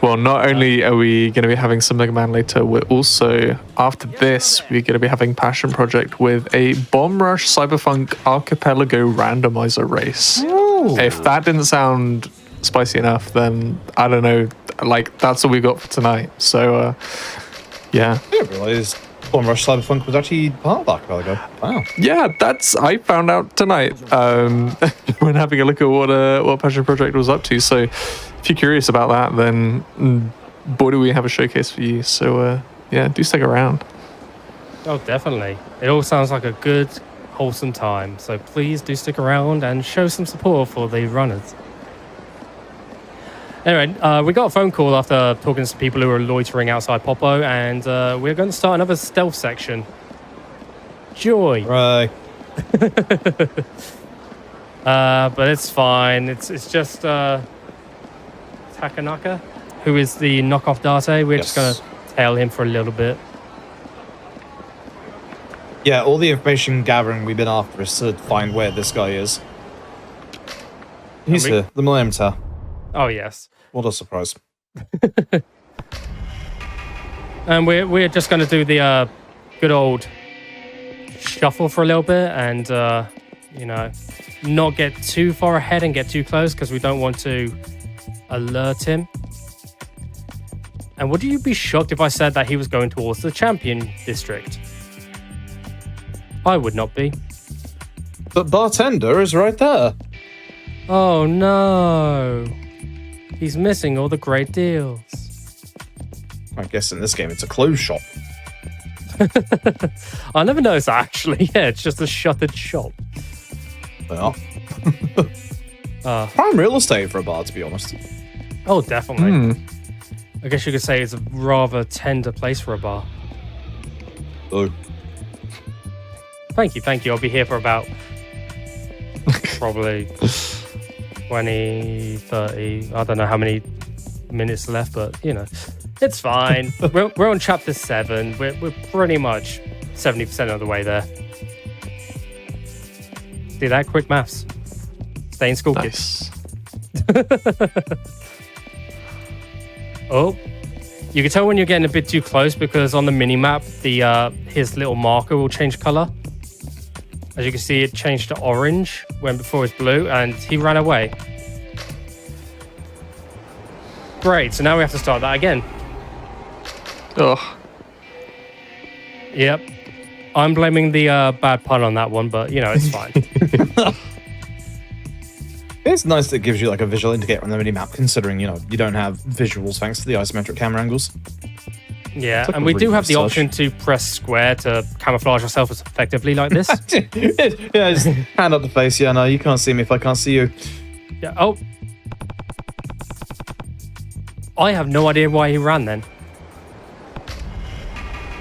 Well, not only are we going to be having some Mega Man later, we're also, after this, we're going to be having Passion Project with a Bomb Rush Cyberpunk Archipelago randomizer race. Ooh. If that didn't sound spicy enough, then I don't know. Like, that's all we got for tonight. So, yeah. I didn't realise Bomb Rush Cyberpunk was actually part of Archipelago. Wow. Yeah, I found out tonight when having a look at what Passion Project was up to. So if you're curious about that, then boy, do we have a showcase for you. So yeah, do stick around. Oh, definitely. It all sounds like a good, wholesome time. So please do stick around and show some support for the runners. Anyway, we got a phone call after talking to some people who were loitering outside Popo, and we're going to start another stealth section. Joy. Right. But it's fine. It's just Takanaka, who is the knockoff Date. We're just going to tail him for a little bit. Yeah, all the information gathering we've been after is to find where this guy is. He's here, the Millennium Tower. Oh, yes. What a surprise. And we're just going to do the good old shuffle for a little bit and, you know, not get too far ahead and get too close because we don't want to alert him. And would you be shocked if I said that he was going towards the champion district? I would not be. But Bartender is right there. Oh, no. He's missing all the great deals. I guess in this game it's a clothes shop. I never noticed that, actually. Yeah, it's just a shuttered shop. Well. Prime real estate for a bar, to be honest. Oh, definitely. I guess you could say it's a rather tender place for a bar. Oh. Thank you. I'll be here for about probably 20, 30. I don't know how many minutes left, but you know, it's fine. we're on chapter 7. We're pretty much 70% of the way there. See that? Quick maths. Stay in school, Nice. kids. Oh, you can tell when you're getting a bit too close because on the mini map, his little marker will change color. As you can see, it changed to orange when before it was blue, and he ran away. Great, so now we have to start that again. Ugh. Yep. I'm blaming the bad pun on that one, but you know, it's fine. It's nice that it gives you like a visual indicator on the mini-map, considering, you know, you don't have visuals thanks to the isometric camera angles. Yeah, like and a we really do have nice the touch. option to press square to camouflage ourselves as effectively like this. Yeah, just hand up the face. Yeah, no, you can't see me if I can't see you. Yeah. Oh. I have no idea why he ran then.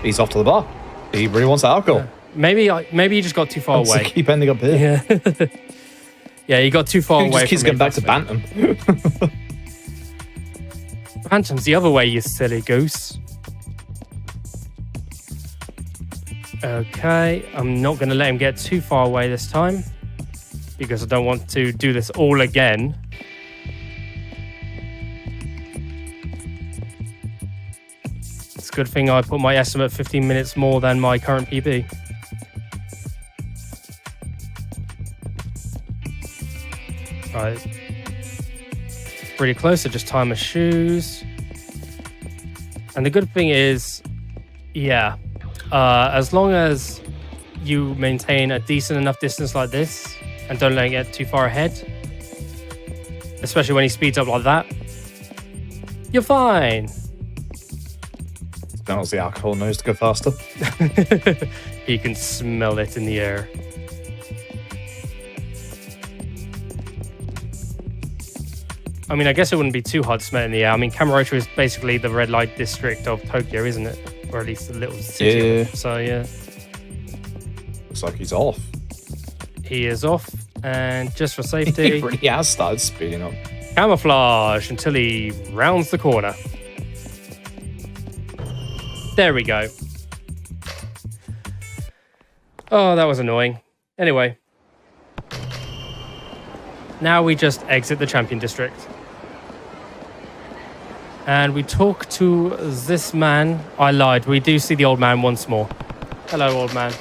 He's off to the bar. He really wants alcohol. Maybe he just got too far Wants to away. keep ending up here. Yeah. Yeah, he got too far He away. just keeps from getting me, back to possibly. Bantam. Phantom's the other way, you silly goose. Okay, I'm not going to let him get too far away this time because I don't want to do this all again. It's a good thing I put my estimate 15 minutes more than my current PB. Right. Pretty close, so just tie my shoes. And the good thing is, yeah, as long as you maintain a decent enough distance like this and don't let it get too far ahead, especially when he speeds up like that, you're fine. Smells the alcohol knows to go faster. He can smell it in the air. I mean, I guess it wouldn't be too hard to smell it in the air. I mean, Kamurocho is basically the red light district of Tokyo, isn't it? Or at least a little city. Yeah. Of it. So, yeah. Looks like he's off. He is off. And just for He safety, really has started speeding up. camouflage until he rounds the corner. There we go. Oh, that was annoying. Anyway. Now we just exit the champion district. And we talk to this man. I lied. We do see the old man once more. Hello, old man.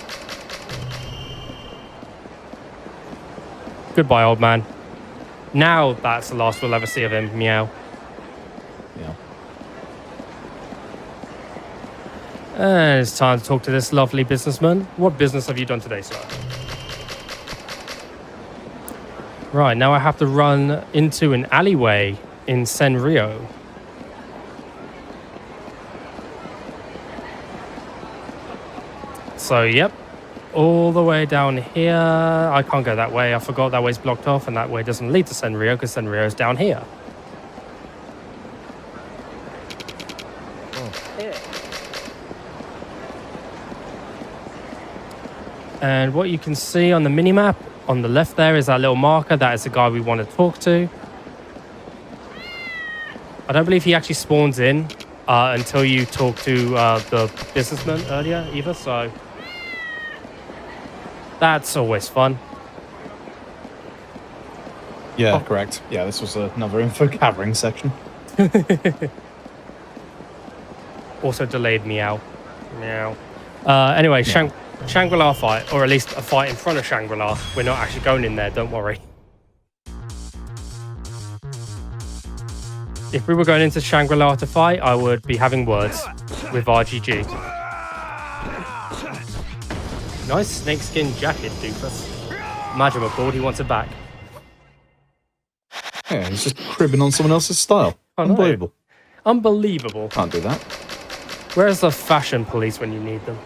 Goodbye, old man. Now that's the last we'll ever see of him. Meow. Yeah. And it's time to talk to this lovely businessman. What business have you done today, sir? Right, now I have to run into an alleyway in Senryo. So, yep, all the way down here. I can't go that way. I forgot that way's blocked off, and that way doesn't lead to Senryo because Senryo is down here. And what you can see on the minimap on the left there is that little marker. That is the guy we want to talk to. I don't believe he actually spawns in until you talk to the businessman earlier either, so that's always fun. Yeah, Oh. correct. Yeah, this was another info gathering section. Also delayed meow. Meow. Anyway, Shangri-La fight, or at least a fight in front of Shangri-La. We're not actually going in there, don't worry. If we were going into Shangri-La to fight, I would be having words with RGG. Nice snakeskin jacket, doofus. Imagine what board he wants it back. Yeah, he's just cribbing on someone else's style. Oh, no. Unbelievable. Unbelievable. Can't do that. Where's the fashion police when you need them?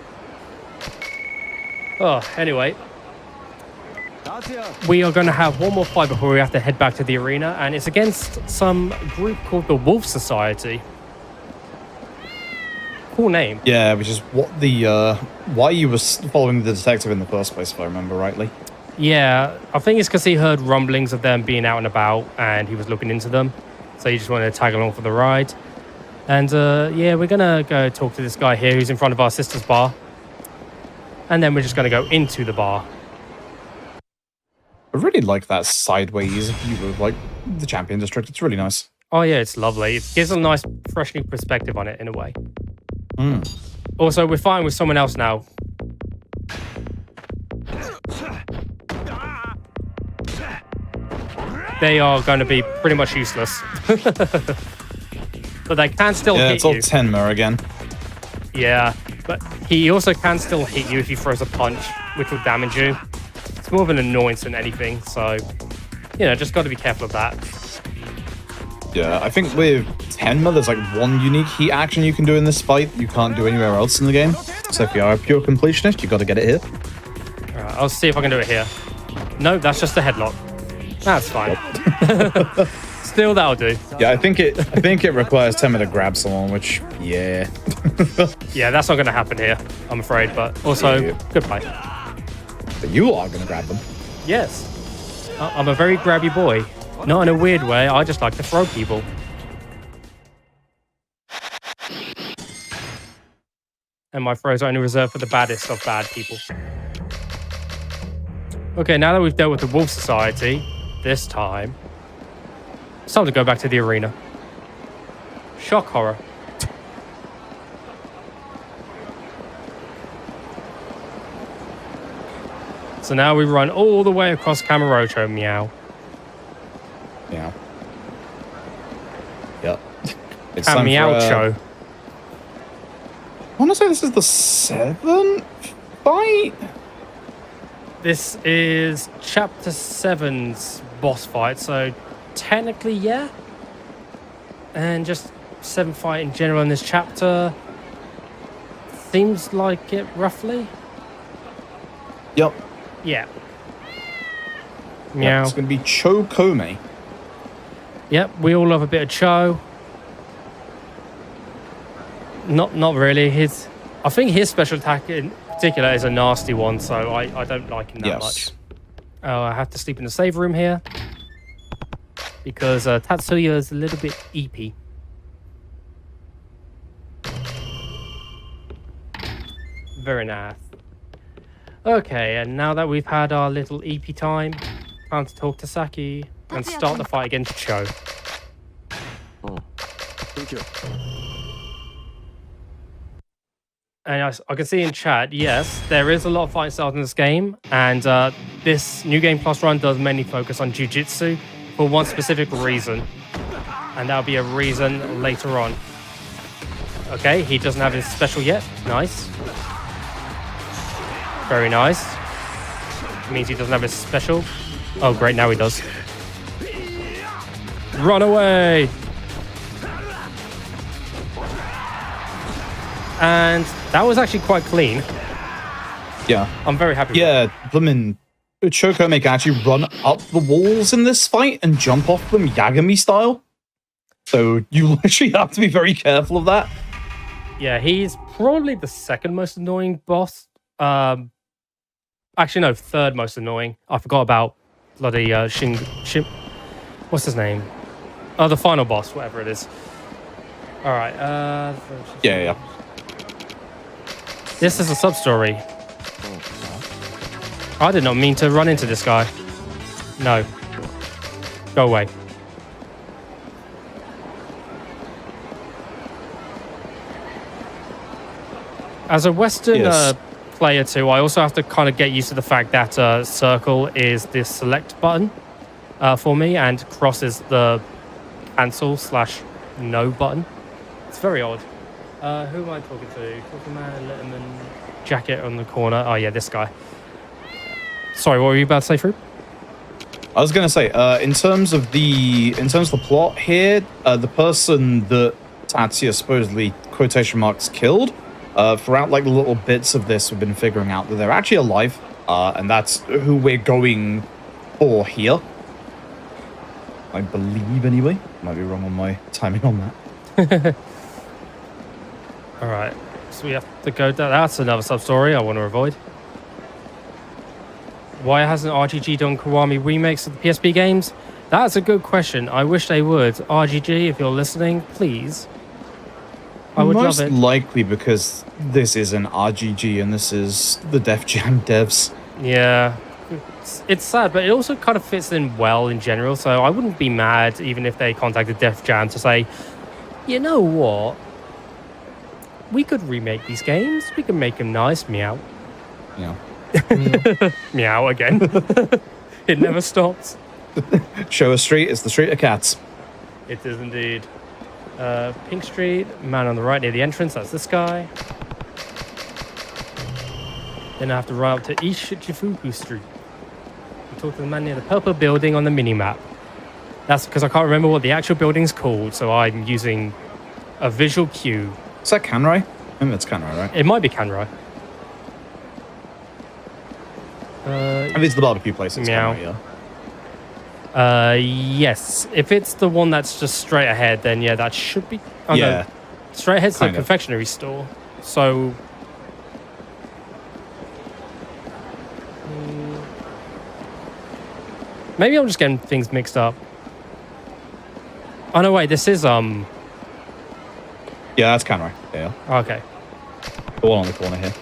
Oh, anyway. we are going to have one more fight before we have to head back to the arena, and it's against some group called the Wolf Society. Cool name. Yeah, which is what the why you were following the detective in the first place, if I remember rightly. Yeah, I think it's because he heard rumblings of them being out and about, and he was looking into them. So he just wanted to tag along for the ride. And yeah, we're going to go talk to this guy here who's in front of our sister's bar. And then we're just going to go into the bar. I really like that sideways view of like the Champion District. It's really nice. Oh yeah, it's lovely. It gives a nice, fresh new perspective on it in a way. Mm. Also, we're fighting with someone else now. They are going to be pretty much useless. But they can still hit it's all you. Tenma again. Yeah, but he also can still hit you if he throws a punch, which will damage you. It's more of an annoyance than anything, so, you know, just got to be careful of that. Yeah, I think with Tenma, there's like one unique heat action you can do in this fight you can't do anywhere else in the game. So if you are a pure completionist, you've got to get it here. Alright, I'll see if I can do it here. No, that's just a headlock. That's fine. Still, that'll do. Yeah, I think it requires Tenma to grab someone, which, yeah. Yeah, that's not going to happen here, I'm afraid, but also, Yeah. goodbye. But you are going to grab them. Yes. I'm a very grabby boy. Not in a weird way, I just like to throw people. And my throws are only reserved for the baddest of bad people. Okay, now that we've dealt with the Wolf Society, this time, it's time to go back to the arena. Shock horror. So now we run all the way across Kamurocho, meow. Yeah. Yep. It's time for, Meowcho. I want to say this is the 7th fight? This is Chapter 7's boss fight, so technically, yeah. And just 7th fight in general in this chapter. Seems like it, roughly. Yep. Yeah. Yep, Meow. it's going to be Chokome. Yep, we all love a bit of Cho. Not really. I think his special attack in particular is a nasty one, so I don't like him that much. Oh, I have to sleep in the save room here because Tatsuya is a little bit eepy. Very nice. Okay, and now that we've had our little EP time, time to talk to Saki and start the fight against Cho. Oh, thank you. And I can see in chat, yes, there is a lot of fight styles in this game, and this New Game Plus run does mainly focus on Jiu-Jitsu for one specific reason, and that'll be a reason later on. Okay, he doesn't have his special yet. Nice. Very nice. Means he doesn't have his special. Oh, great, now he does. Run away! And that was actually quite clean. Yeah. I'm very happy with Yeah, Blimmin' Chokome can actually run up the walls in this fight and jump off them Yagami style. So you literally have to be very careful of that. Yeah, he's probably the second most annoying boss. Actually, no, third most annoying. I forgot about bloody Shin. What's his name? Oh, the final boss, whatever it is. All right. Yeah. This is a sub-story. I did not mean to run into this guy. No. Go away. As a Western player too, I also have to kind of get used to the fact that circle is the select button for me, and cross is the cancel/no button. It's very odd. Who am I talking to? Talking man, Letterman, jacket on the corner. Oh yeah, this guy. Sorry, what were you about to say, Froob? I was gonna say, in terms of the plot here, the person that Tatsuya supposedly quotation marks killed, throughout like the little bits of this, we've been figuring out that they're actually alive. And that's who we're going for here. I believe, anyway. Might be wrong on my timing on that. All right, so we have to go. That's another sub-story I want to avoid. Why hasn't RGG done Kiwami remakes of the PSP games? That's a good question. I wish they would. RGG, if you're listening, please. I would Most love it. likely because this is an RGG and this is the Def Jam devs. Yeah, it's sad, but it also kind of fits in well in general. So I wouldn't be mad even if they contacted Def Jam to say, you know what? We could remake these games. We could make them nice. Meow. Yeah. Meow again. It never stops. Show a street is the street of cats. It is indeed. Pink Street, man on the right near the entrance. That's this guy. Then I have to run up to East Shichifuku Street and talk to the man near the purple building on the mini-map. That's because I can't remember what the actual building's called, so I'm using a visual cue. Is that Kanrai? I think that's Kanrai, right? It might be Kanrai. If it's the barbecue place, it's Meow. Kanrai, yeah. Yes. If it's the one that's just straight ahead, then yeah, that should be. Oh, Yeah. No. Straight ahead's the Kind of. confectionery store. So. Maybe I'm just getting things mixed up. Oh no, wait. This is Yeah, that's Kanrai. Yeah. Okay. The one on the corner here.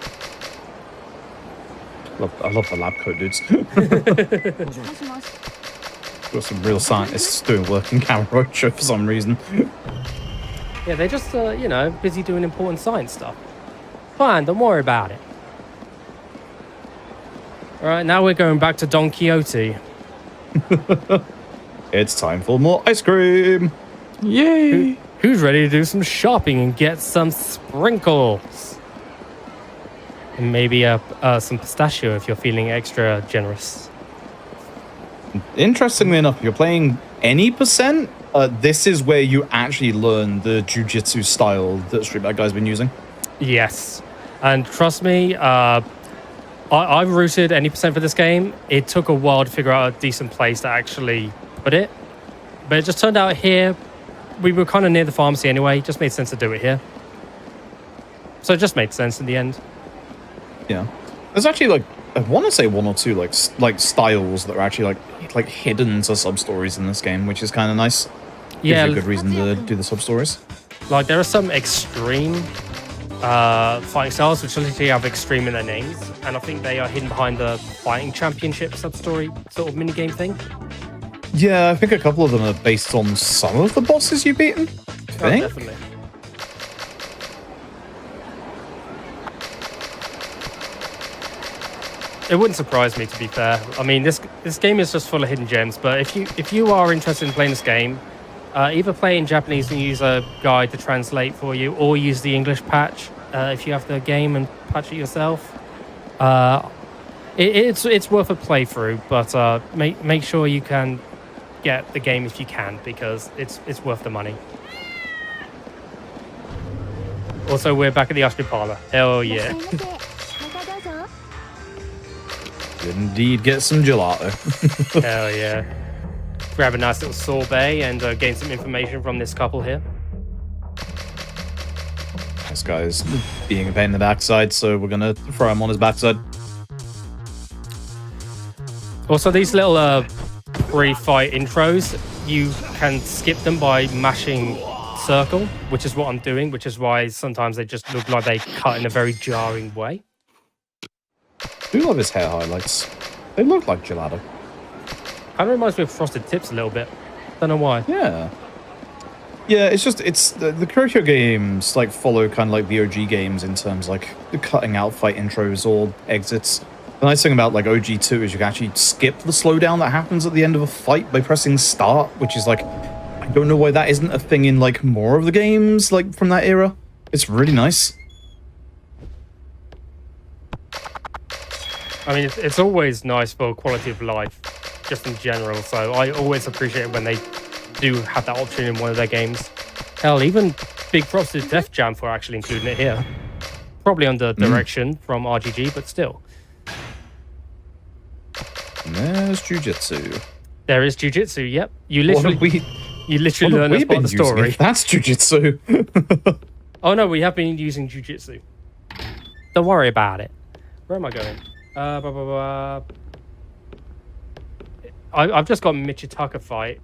I love the lab coat dudes. もしもし Got some real scientists doing work in Kamurocho for some reason. Yeah, they're just you know, busy doing important science stuff. Fine, don't worry about it. All right, now we're going back to Don Quixote. It's time for more ice cream. Yay! Who's ready to do some shopping and get some sprinkles? And maybe some pistachio if you're feeling extra generous. Interestingly enough, if you're playing any percent, this is where you actually learn the jujitsu style that Street Bad Guy's been using. Yes. And trust me, I've rooted any percent for this game. It took a while to figure out a decent place to actually put it. But it just turned out here, we were kind of near the pharmacy anyway. It just made sense to do it here. So it just made sense in the end. Yeah. There's actually like, I want to say one or two like styles that are actually like hidden to sub stories in this game, which is kind of nice. Yeah, Gives you a good reason to do the sub stories. like there are some extreme fighting styles which literally have extreme in their names, and I think they are hidden behind the fighting championship sub-story sort of minigame thing. Yeah, I think a couple of them are based on some of the bosses you've beaten. I Oh, think. definitely. It wouldn't surprise me, to be fair. I mean, this game is just full of hidden gems. But if you are interested in playing this game, either play in Japanese and use a guide to translate for you, or use the English patch if you have the game and patch it yourself. It's worth a playthrough, but make sure you can get the game if you can, because it's worth the money. Also, we're back at the ice cream parlor. Hell いらっしゃ yeah. いませまたどうぞ Did indeed get some gelato. Hell yeah. Grab a nice little sorbet and gain some information from this couple here. This guy's being a pain in the backside, so we're gonna throw him on his backside. Also, these little pre-fight intros, you can skip them by mashing circle, which is what I'm doing, which is why sometimes they just look like they cut in a very jarring way. I do love his hair highlights. They look like gelato. Kind of reminds me of Frosted Tips a little bit. Don't know why. Yeah. Yeah, it's the Kurohyou games like follow kind of like the OG games in terms like cutting out fight intros or exits. The nice thing about like OG2 is you can actually skip the slowdown that happens at the end of a fight by pressing start, which is like, I don't know why that isn't a thing in like more of the games like from that era. It's really nice. I mean, it's always nice for quality of life, just in general. So I always appreciate it when they do have that option in one of their games. Hell, even big props to Def Jam for actually including it here. Probably under direction from RGG, but still. And there's jujitsu. There is jujitsu. Yep. You What literally learn that's part of the story. That's jujitsu. Oh no, we have been using jujitsu. Don't worry about it. Where am I going? I've just got Michitaka fight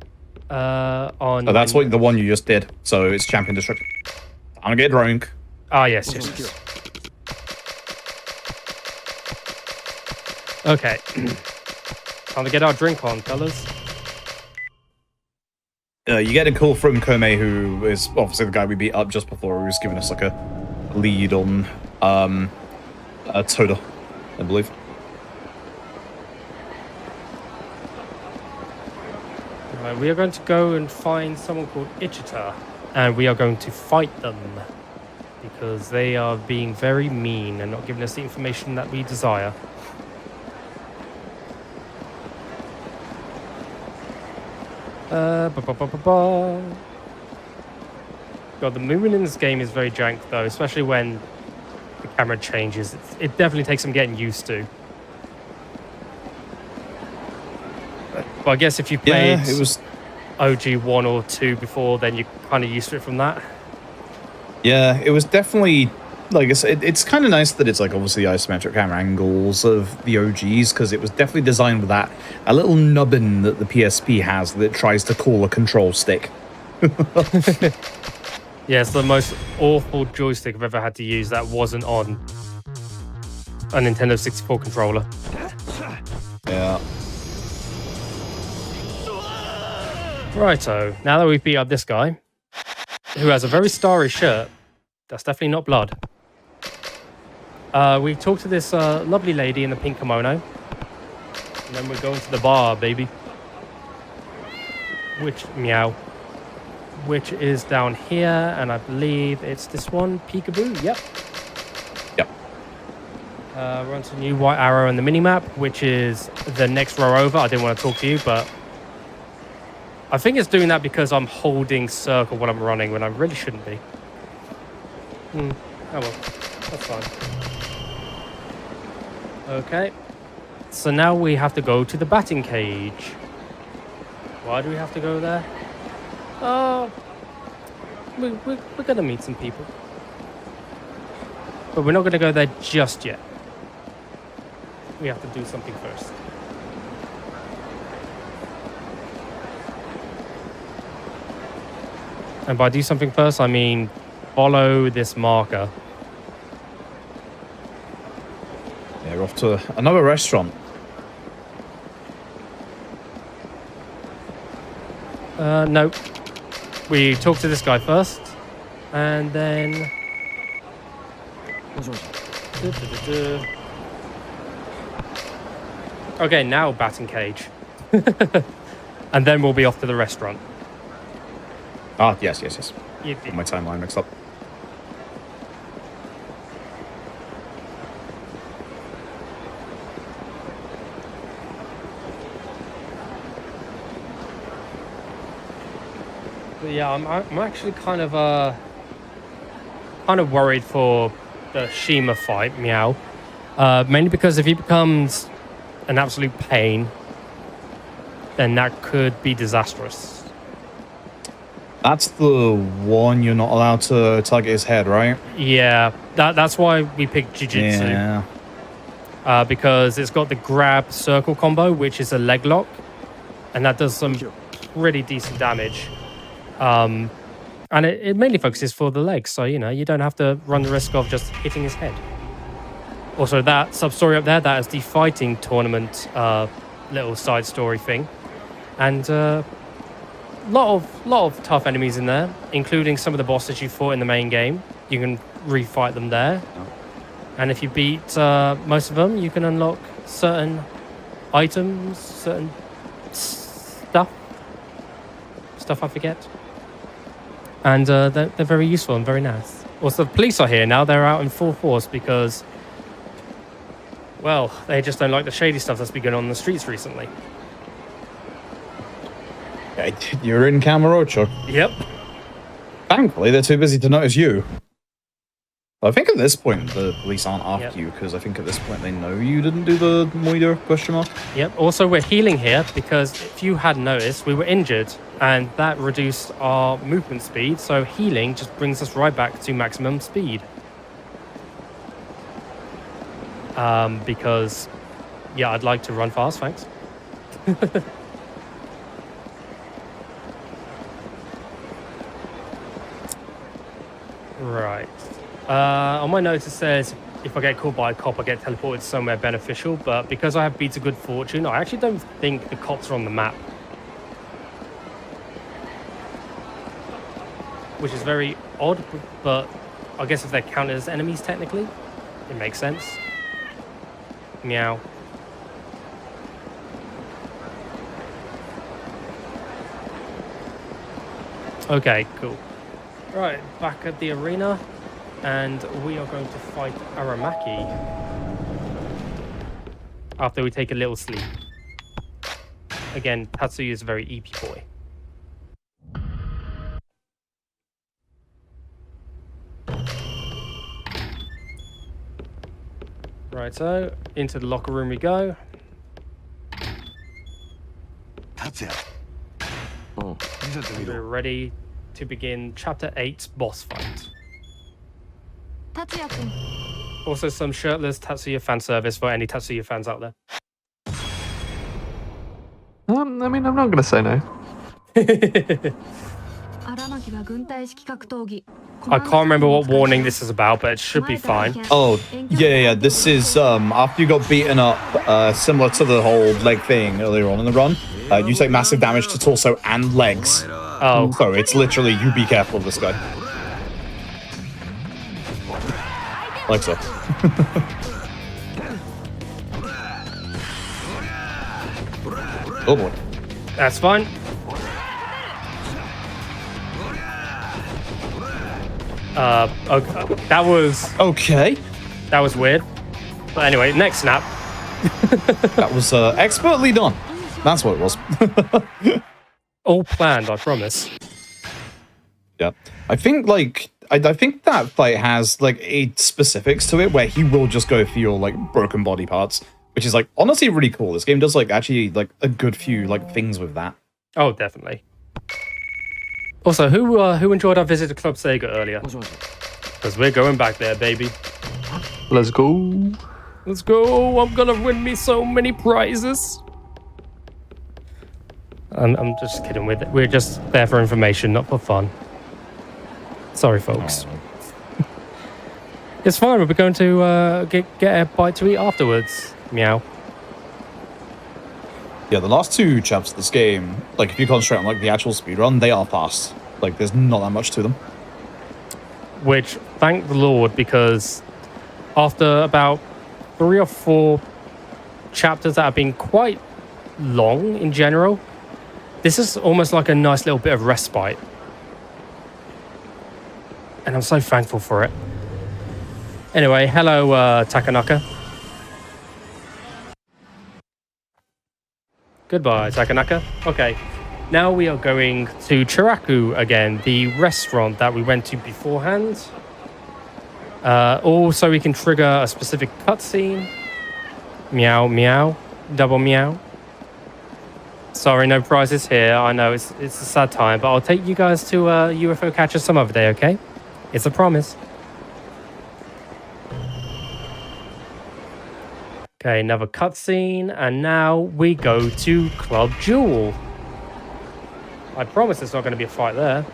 on. Oh, that's what the one you just did. So it's champion district. I'm gonna get drunk. Ah, yes. Okay. Time to get our drink on, fellas. You get a call from Komei, who is obviously the guy we beat up just before, who was giving us like a lead on Toda, I believe. Right, we are going to go and find someone called Ichita, and we are going to fight them because they are being very mean and not giving us the information that we desire. God, the movement in this game is very jank though, especially when the camera changes. It definitely takes some getting used to. But I guess if you played it was OG 1 or 2 before, then you're kind of used to it from that. Yeah, it was definitely, like I said, it's kind of nice that it's like obviously isometric camera angles of the OGs, because it was definitely designed with that, a little nubbin that the PSP has that tries to call a control stick. Yeah, it's the most awful joystick I've ever had to use that wasn't on a Nintendo 64 controller. Yeah. Righto, now that we've beat up this guy, who has a very starry shirt, that's definitely not blood. We talked to this lovely lady in the pink kimono, and then we're going to the bar, baby. Which is down here, and I believe it's this one, Peekaboo. Yep. We're on to new white arrow on the minimap, which is the next row over. I didn't want to talk to you, but I think it's doing that because I'm holding circle when I'm running, when I really shouldn't be. Oh well, that's fine. Okay, so now we have to go to the batting cage. Why do we have to go there? Oh, we're gonna meet some people, but we're not gonna go there just yet. We have to do something first. And by do something first, I mean follow this marker. Yeah, we're off to another restaurant. Nope. We talk to this guy first, and then... Okay, now batting cage. And then we'll be off to the restaurant. Ah, yes. You did. Got my timeline mixed up. But yeah, I'm actually kind of worried for the Shima fight, Meow. Mainly because if he becomes an absolute pain, then that could be disastrous. That's the one you're not allowed to target his head, right? Yeah, that's why we picked Jiu-Jitsu. Yeah. Because it's got the grab circle combo, which is a leg lock, and that does some pretty decent damage. And it mainly focuses for the legs, so you don't have to run the risk of just hitting his head. Also, that sub-story up there, that is the fighting tournament little side story thing. And lot of tough enemies in there, including some of the bosses you fought in the main game. You can refight them there. And if you beat most of them, you can unlock certain items, certain stuff I forget. And they're very useful and very nice. Also, the police are here now. They're out in full force because, well, they just don't like the shady stuff that's been going on in the streets recently. You're in Kamurocho. Yep. Thankfully, they're too busy to notice you. I think at this point the police aren't after Yep. you because I think at this point they know you didn't do the Moida question mark. Yep. Also, we're healing here because if you had noticed, we were injured and that reduced our movement speed. So healing just brings us right back to maximum speed. Because, yeah, I'd like to run fast, thanks. Right. On my notes it says if I get caught by a cop, I get teleported somewhere beneficial, but because I have beats of good fortune, I actually don't think the cops are on the map. Which is very odd, but I guess if they're counted as enemies technically, it makes sense. Meow. Okay, cool. Right, back at the arena, and we are going to fight Aramaki after we take a little sleep. Again, Tatsuya is a very EP boy. Right, so into the locker room we go. 達也見せてみ We're ろ ready to begin Chapter 8 boss fight. 達也君 Also, some shirtless Tatsuya fan service for any Tatsuya fans out there. I mean, I'm not going to say no. 荒牧は軍隊式格闘技 I can't remember what warning this is about, but it should be fine. Oh, yeah. This is after you got beaten up, similar to the whole leg thing earlier on in the run. You take massive damage to torso and legs. Oh, So it's literally you be careful of this guy. Like so. Oh boy. that's fine. Okay, that was weird. But anyway, next snap. That was expertly done. That's what it was. All planned, I promise. Yeah. I think I think that fight has like a specifics to it where he will just go for your like broken body parts, which is like honestly really cool. This game does like actually like a good few like things with that. Oh, definitely. Also, who enjoyed our visit to Club Sega earlier? もしもし Because we're going back there, baby. Let's go. Let's go. I'm gonna win me so many prizes. I'm just kidding with it. We're just there for information, not for fun. Sorry, folks. It's fine. We're going to get a bite to eat afterwards. Meow. Yeah, the last two chapters of this game, like if you concentrate on like the actual speedrun, they are fast. Like there's not that much to them. Which, thank the Lord, because after about 3 or 4 chapters that have been quite long in general, this is almost like a nice little bit of respite. And I'm so thankful for it. Anyway, hello, Takanaka. Goodbye, Takanaka. Okay, now we are going to Chiraku again, the restaurant that we went to beforehand. Also, we can trigger a specific cutscene. Meow, meow, double meow. Sorry, no prizes here. I know it's a sad time, but I'll take you guys to UFO Catcher some other day, okay? It's a promise. Okay, another cutscene, and now we go to Club Jewel. I promise there's not going to be a fight there.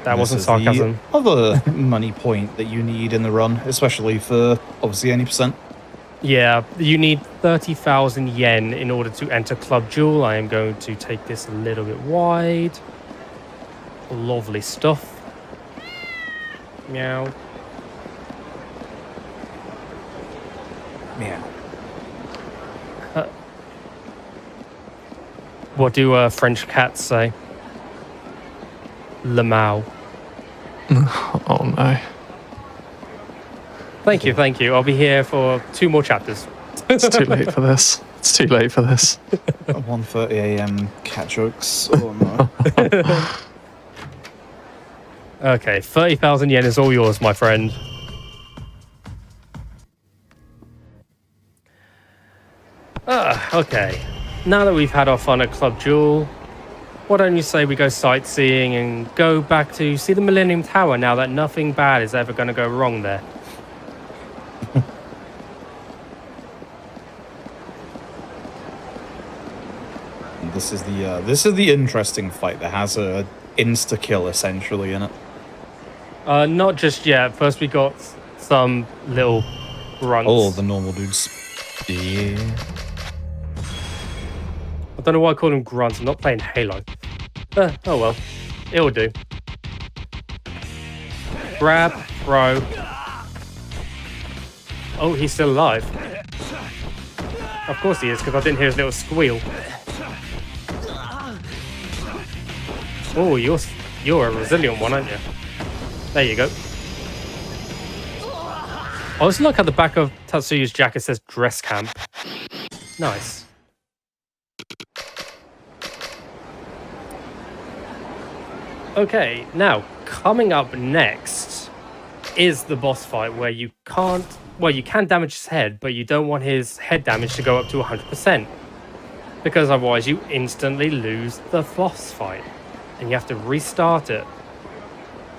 That wasn't This is sarcasm. The other money point that you need in the run, especially for obviously any percent. Yeah, you need 30,000 yen in order to enter Club Jewel. I am going to take this a little bit wide. Lovely stuff. Meow. Yeah. What do French cats say? Le Mao. Oh no. Thank you, thank you. I'll be here for 2 more chapters. It's too late for this. It's too late for this. 1:30 a.m. cat jokes. Oh no. Okay, 30,000 yen is all yours, my friend. Okay. Now that we've had our fun at Club Jewel, why don't you say we go sightseeing and go back to see the Millennium Tower now that nothing bad is ever going to go wrong there? This is the interesting fight that has a insta kill essentially in it. Not just yet. First we got some little grunts. Oh, the normal dudes. Yeah. I don't know why I call them grunts. I'm not playing Halo. Oh well. It'll do. Grab, throw. Oh, he's still alive. Of course he is, because I didn't hear his little squeal. Oh, you're a resilient one, aren't you? There you go. I also like how the back of Tatsuyu's jacket says dress camp. Nice. Okay, now coming up next is the boss fight where you can damage his head, but you don't want his head damage to go up to 100%, because otherwise you instantly lose the boss fight and you have to restart it,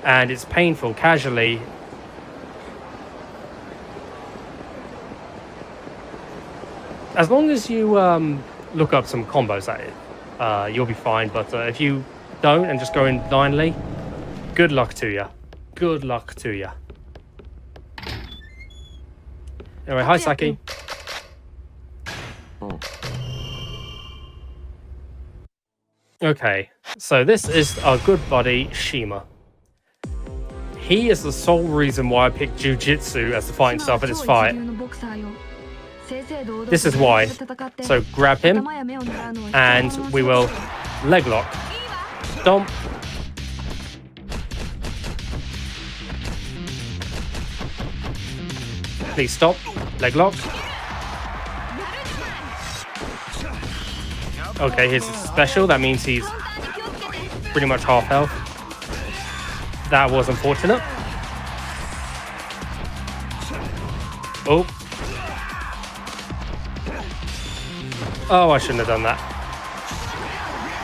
and it's painful casually. As long as you look up some combos at it, you'll be fine, but if you don't and just go in blindly, good luck to you. Good luck to you. Anyway, hi Saki. Okay, so this is our good buddy Shima. He is the sole reason why I picked Jiu-Jitsu as the fighting style for this fight. This is why. So grab him, and we will leg lock. Stomp. Please stop. Leg lock. Okay, here's his special. That means he's pretty much half health. That was unfortunate. Oh. Oh, I shouldn't have done that.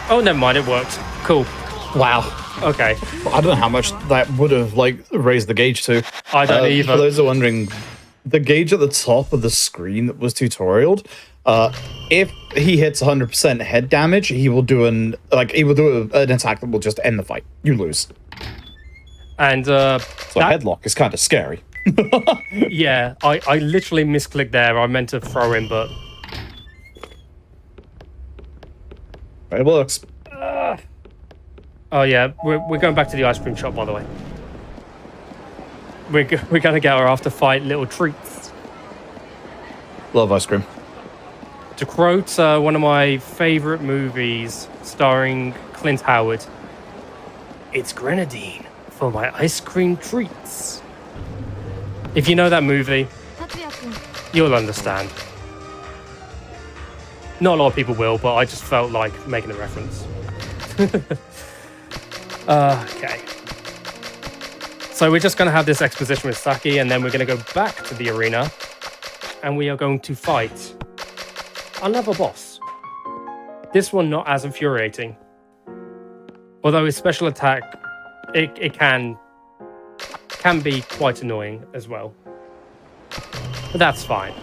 Oh, never mind. It worked. Cool. Wow. Okay. I don't know how much that would have raised the gauge to. I don't either. For those who are wondering, the gauge at the top of the screen that was tutorialed, if he hits 100% head damage, he will do an attack that will just end the fight. You lose. And so headlock is kind of scary. Yeah, I literally misclicked there. I meant to throw him, but It works. Oh yeah, we're going back to the ice cream shop, by the way. We're gonna get our after fight little treats. Love ice cream. To quote one of my favorite movies starring Clint Howard, "It's grenadine for my ice cream treats." If you know that movie, you'll understand. Not a lot of people will, but I just felt like making a reference. Okay. So we're just going to have this exposition with Saki, and then we're going to go back to the arena, and we are going to fight another boss. This one not as infuriating. Although his special attack, it can be quite annoying as well. But that's fine.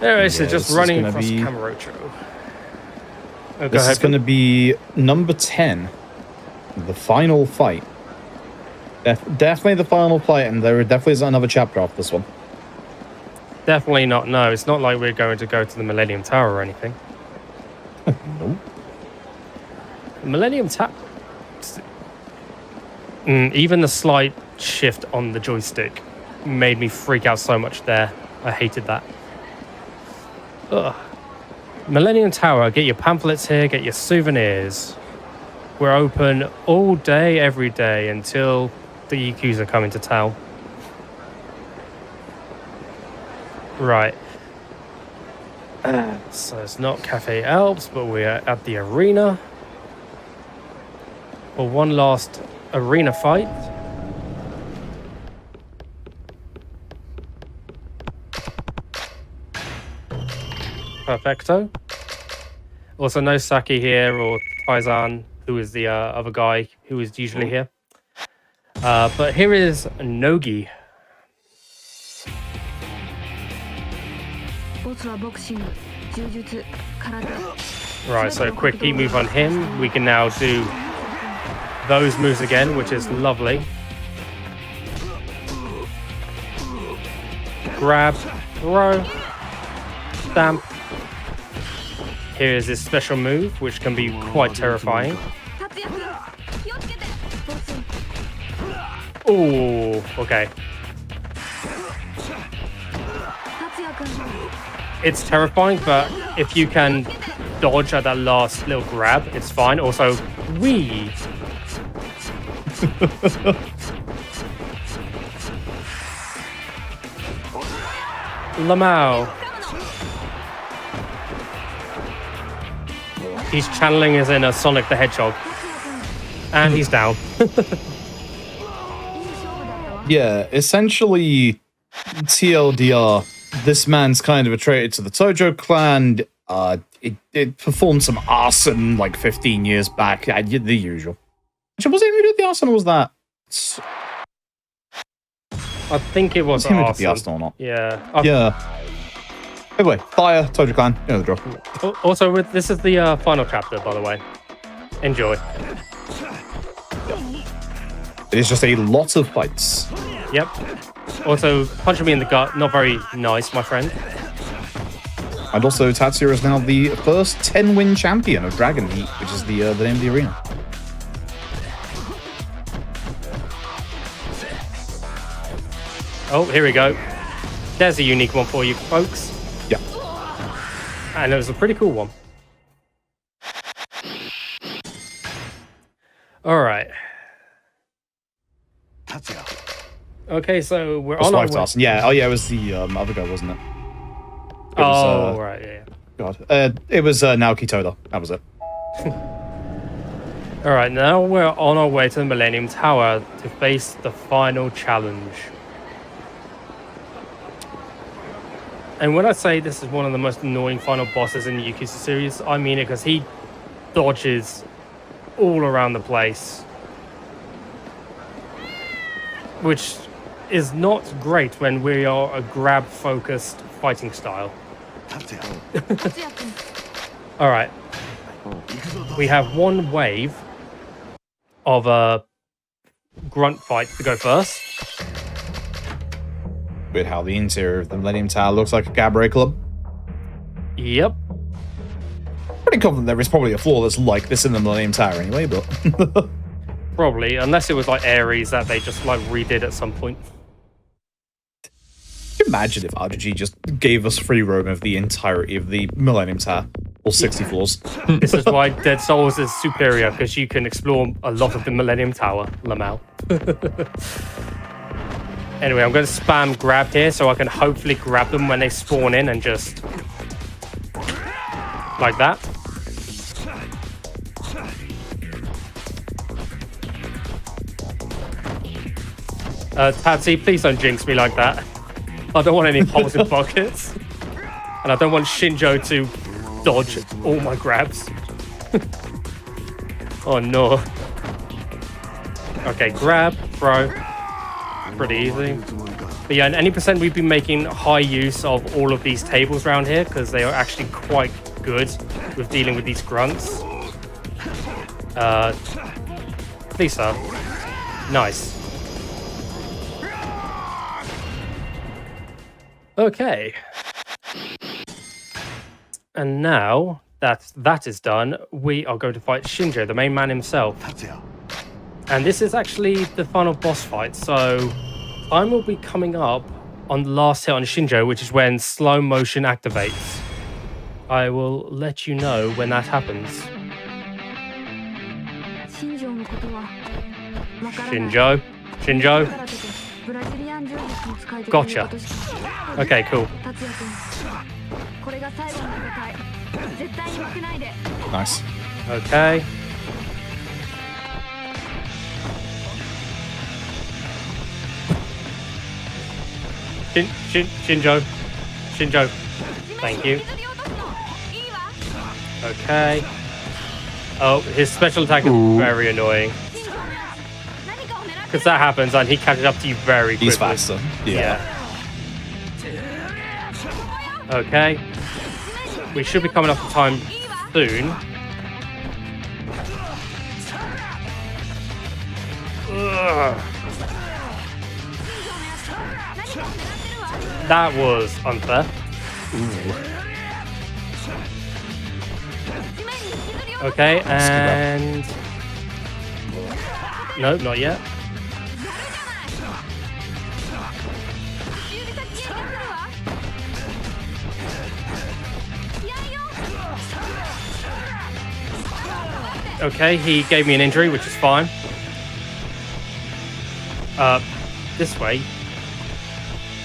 There it is, just running across Kamurocho. Oh, this is going to be number 10. The final fight. Definitely the final fight, and there definitely is another chapter after this one. Definitely not, no. It's not like we're going to go to the Millennium Tower or anything. No. Millennium Tower... even the slight shift on the joystick made me freak out so much there. I hated that. Ugh. Millennium Tower, get your pamphlets here, get your souvenirs. We're open all day, every day, until the EQs are coming to town. So it's not Cafe Alps, but we're at the arena for one last arena fight. Perfecto. Also, no Saki here or Taizan, who is the other guy who is usually here. But here is Nogi. ボスはボクシング、柔術、空手。 Right, so quick heat move on him. We can now do those moves again, which is lovely. Grab, throw, stamp. Here is this special move, which can be quite terrifying. 達也君、気をつけて。ボス、 Oh, okay. 達也君。 It's terrifying, but if you can dodge at that last little grab, it's fine. Also, wee. Lamau. He's channeling his inner Sonic the Hedgehog. And he's down. いい勝負だったわ。 Yeah, essentially, TLDR, this man's kind of a traitor to the Tojo clan. It performed some arson like 15 years back. The usual. Actually, was it him who did the arson or was that? I think it was Was him who did arson. the arson or not? Yeah. Yeah. Anyway, fire, Tojo clan, you know the drill. Also, this is the final chapter, by the way. Enjoy. It is just a lot of fights. Yep. Also, punching me in the gut, not very nice, my friend. And also, Tatsuya is now the first 10-win champion of Dragon Heat, which is the name of the arena. Oh, here we go. There's a unique one for you, folks. Yeah. And it was a pretty cool one. All right. 達也 Okay, so we're That's on our Life's way. arson. Yeah, oh yeah, it was the other guy, wasn't it? It Oh, was, right, yeah. God. It was Naoki Toda. That was it. All right, now we're on our way to the Millennium Tower to face the final challenge. And when I say this is one of the most annoying final bosses in the Yakuza series, I mean it because he dodges all around the place. Which is not great when we are a grab-focused fighting style. 達也達也君。 All right, 行くぞ we have one wave of a grunt fight to go first. Weird how the interior of the Millennium Tower looks like a cabaret club. Yep. Pretty confident there is probably a floor that's like this in the Millennium Tower anyway, but... Probably, unless it was like Ares that they just like redid at some point. Imagine if RGG just gave us free roam of the entirety of the Millennium Tower. All 60 floors. This is why Dead Souls is superior, because you can explore a lot of the Millennium Tower, Lamau. Anyway, I'm going to spam grab here so I can hopefully grab them when they spawn in and just... like that. Tatsi, please don't jinx me like that. I don't want any holes in pockets. And I don't want Shinjo to dodge all my grabs. Oh no. Okay, grab, throw. Pretty easy. But yeah, and any percent we've been making high use of all of these tables around here because they are actually quite good with dealing with these grunts. Please, sir. Nice. Okay. And now that that is done, we are going to fight Shinjo, the main man himself. 達也 And this is actually the final boss fight, so time will be coming up on the last hit on Shinjo, which is when slow motion activates. I will let you know when that happens. 新庄のことはわからない。 Shinjo? Shinjo? 空手とブラジリアン柔術に使えてくれる Gotcha. ことしか。 Okay, cool. 達也君、これが最後の戦い。絶対に負けないで。 Nice. Okay. Shinjo. Thank you. Okay. Oh, his special attack is very annoying. Because that happens and he catches up to you very quickly. He's faster. Yeah. Okay. We should be coming up to time soon. Ugh. That was unfair. Okay, and... Nope, not yet. Okay, he gave me an injury, which is fine. This way.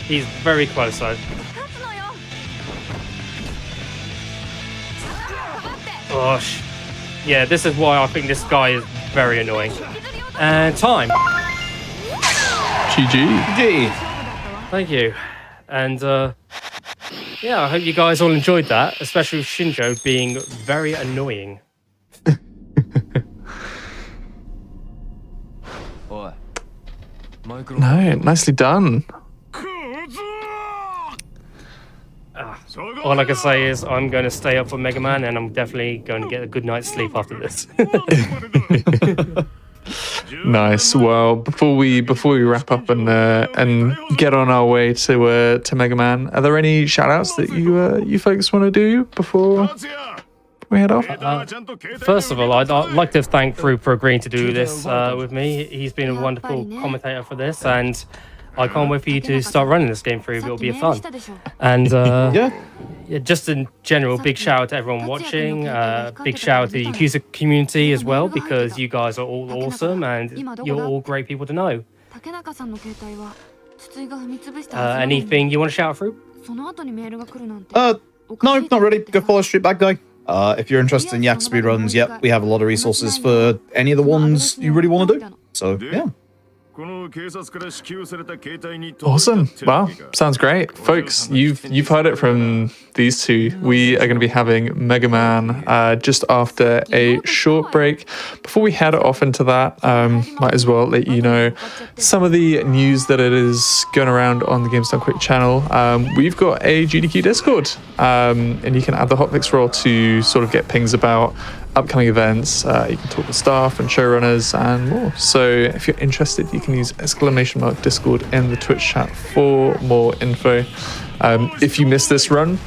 He's very close though. Gosh. Yeah, this is why I think this guy is very annoying. And time. GG. Gee. Thank you. And yeah, I hope you guys all enjoyed that, especially with Shinjo being very annoying. No, nicely done. All I can say is I'm going to stay up for Mega Man, and I'm definitely going to get a good night's sleep after this. Nice. Well, before we wrap up and get on our way to Mega Man, are there any shout outs that you folks want to do before we head off? First of all, I'd like to thank Froob for agreeing to do this with me. He's been a wonderful commentator for this, and I can't wait for you to start running this game, Froob. It'll be fun. And yeah, just in general, big shout out to everyone watching. Big shout out to the Yakuza community as well, because you guys are all awesome and you're all great people to know. Anything you want to shout out, Froob? No, not really. Go follow Street Bad Guy. If you're interested in Yak speedruns, yep, we have a lot of resources for any of the ones you really want to do. So, yeah. Awesome. Wow, sounds great. Folks, you've heard it from these two. We are going to be having Mega Man just after a short break. Before we head off into that, might as well let you know some of the news that it is going around on the Games Done Quick channel. We've got a GDQ Discord, and you can add the hotfix role to sort of get pings about upcoming events. You can talk with staff and showrunners and more. So if you're interested, you can use !Discord in the Twitch chat for more info. If you missed this run,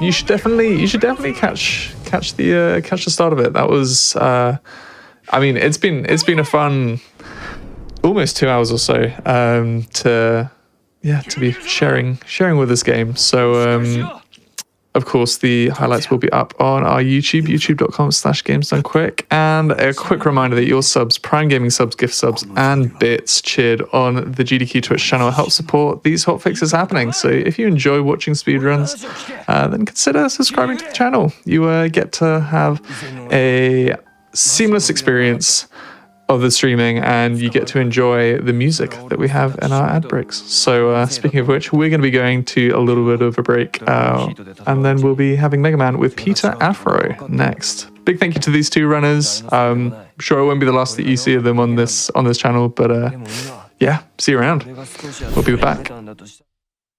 you should definitely catch the start of it. That was I mean, it's been a fun almost 2 hours or so to be sharing with this game. So of course, the highlights will be up on our YouTube, youtube.com/GamesDoneQuick. And a quick reminder that your subs, Prime Gaming subs, gift subs, and bits cheered on the GDQ Twitch channel help support these hotfixes happening. So if you enjoy watching speedruns, then consider subscribing to the channel. You get to have a seamless experience of the streaming, and you get to enjoy the music that we have in our ad breaks. So speaking of which, we're going to be going to a little bit of a break, and then we'll be having Mega Man with Peter Afro next. Big thank you to these two runners. I'm sure it won't be the last that you see of them on this channel, but yeah, see you around. We'll be back.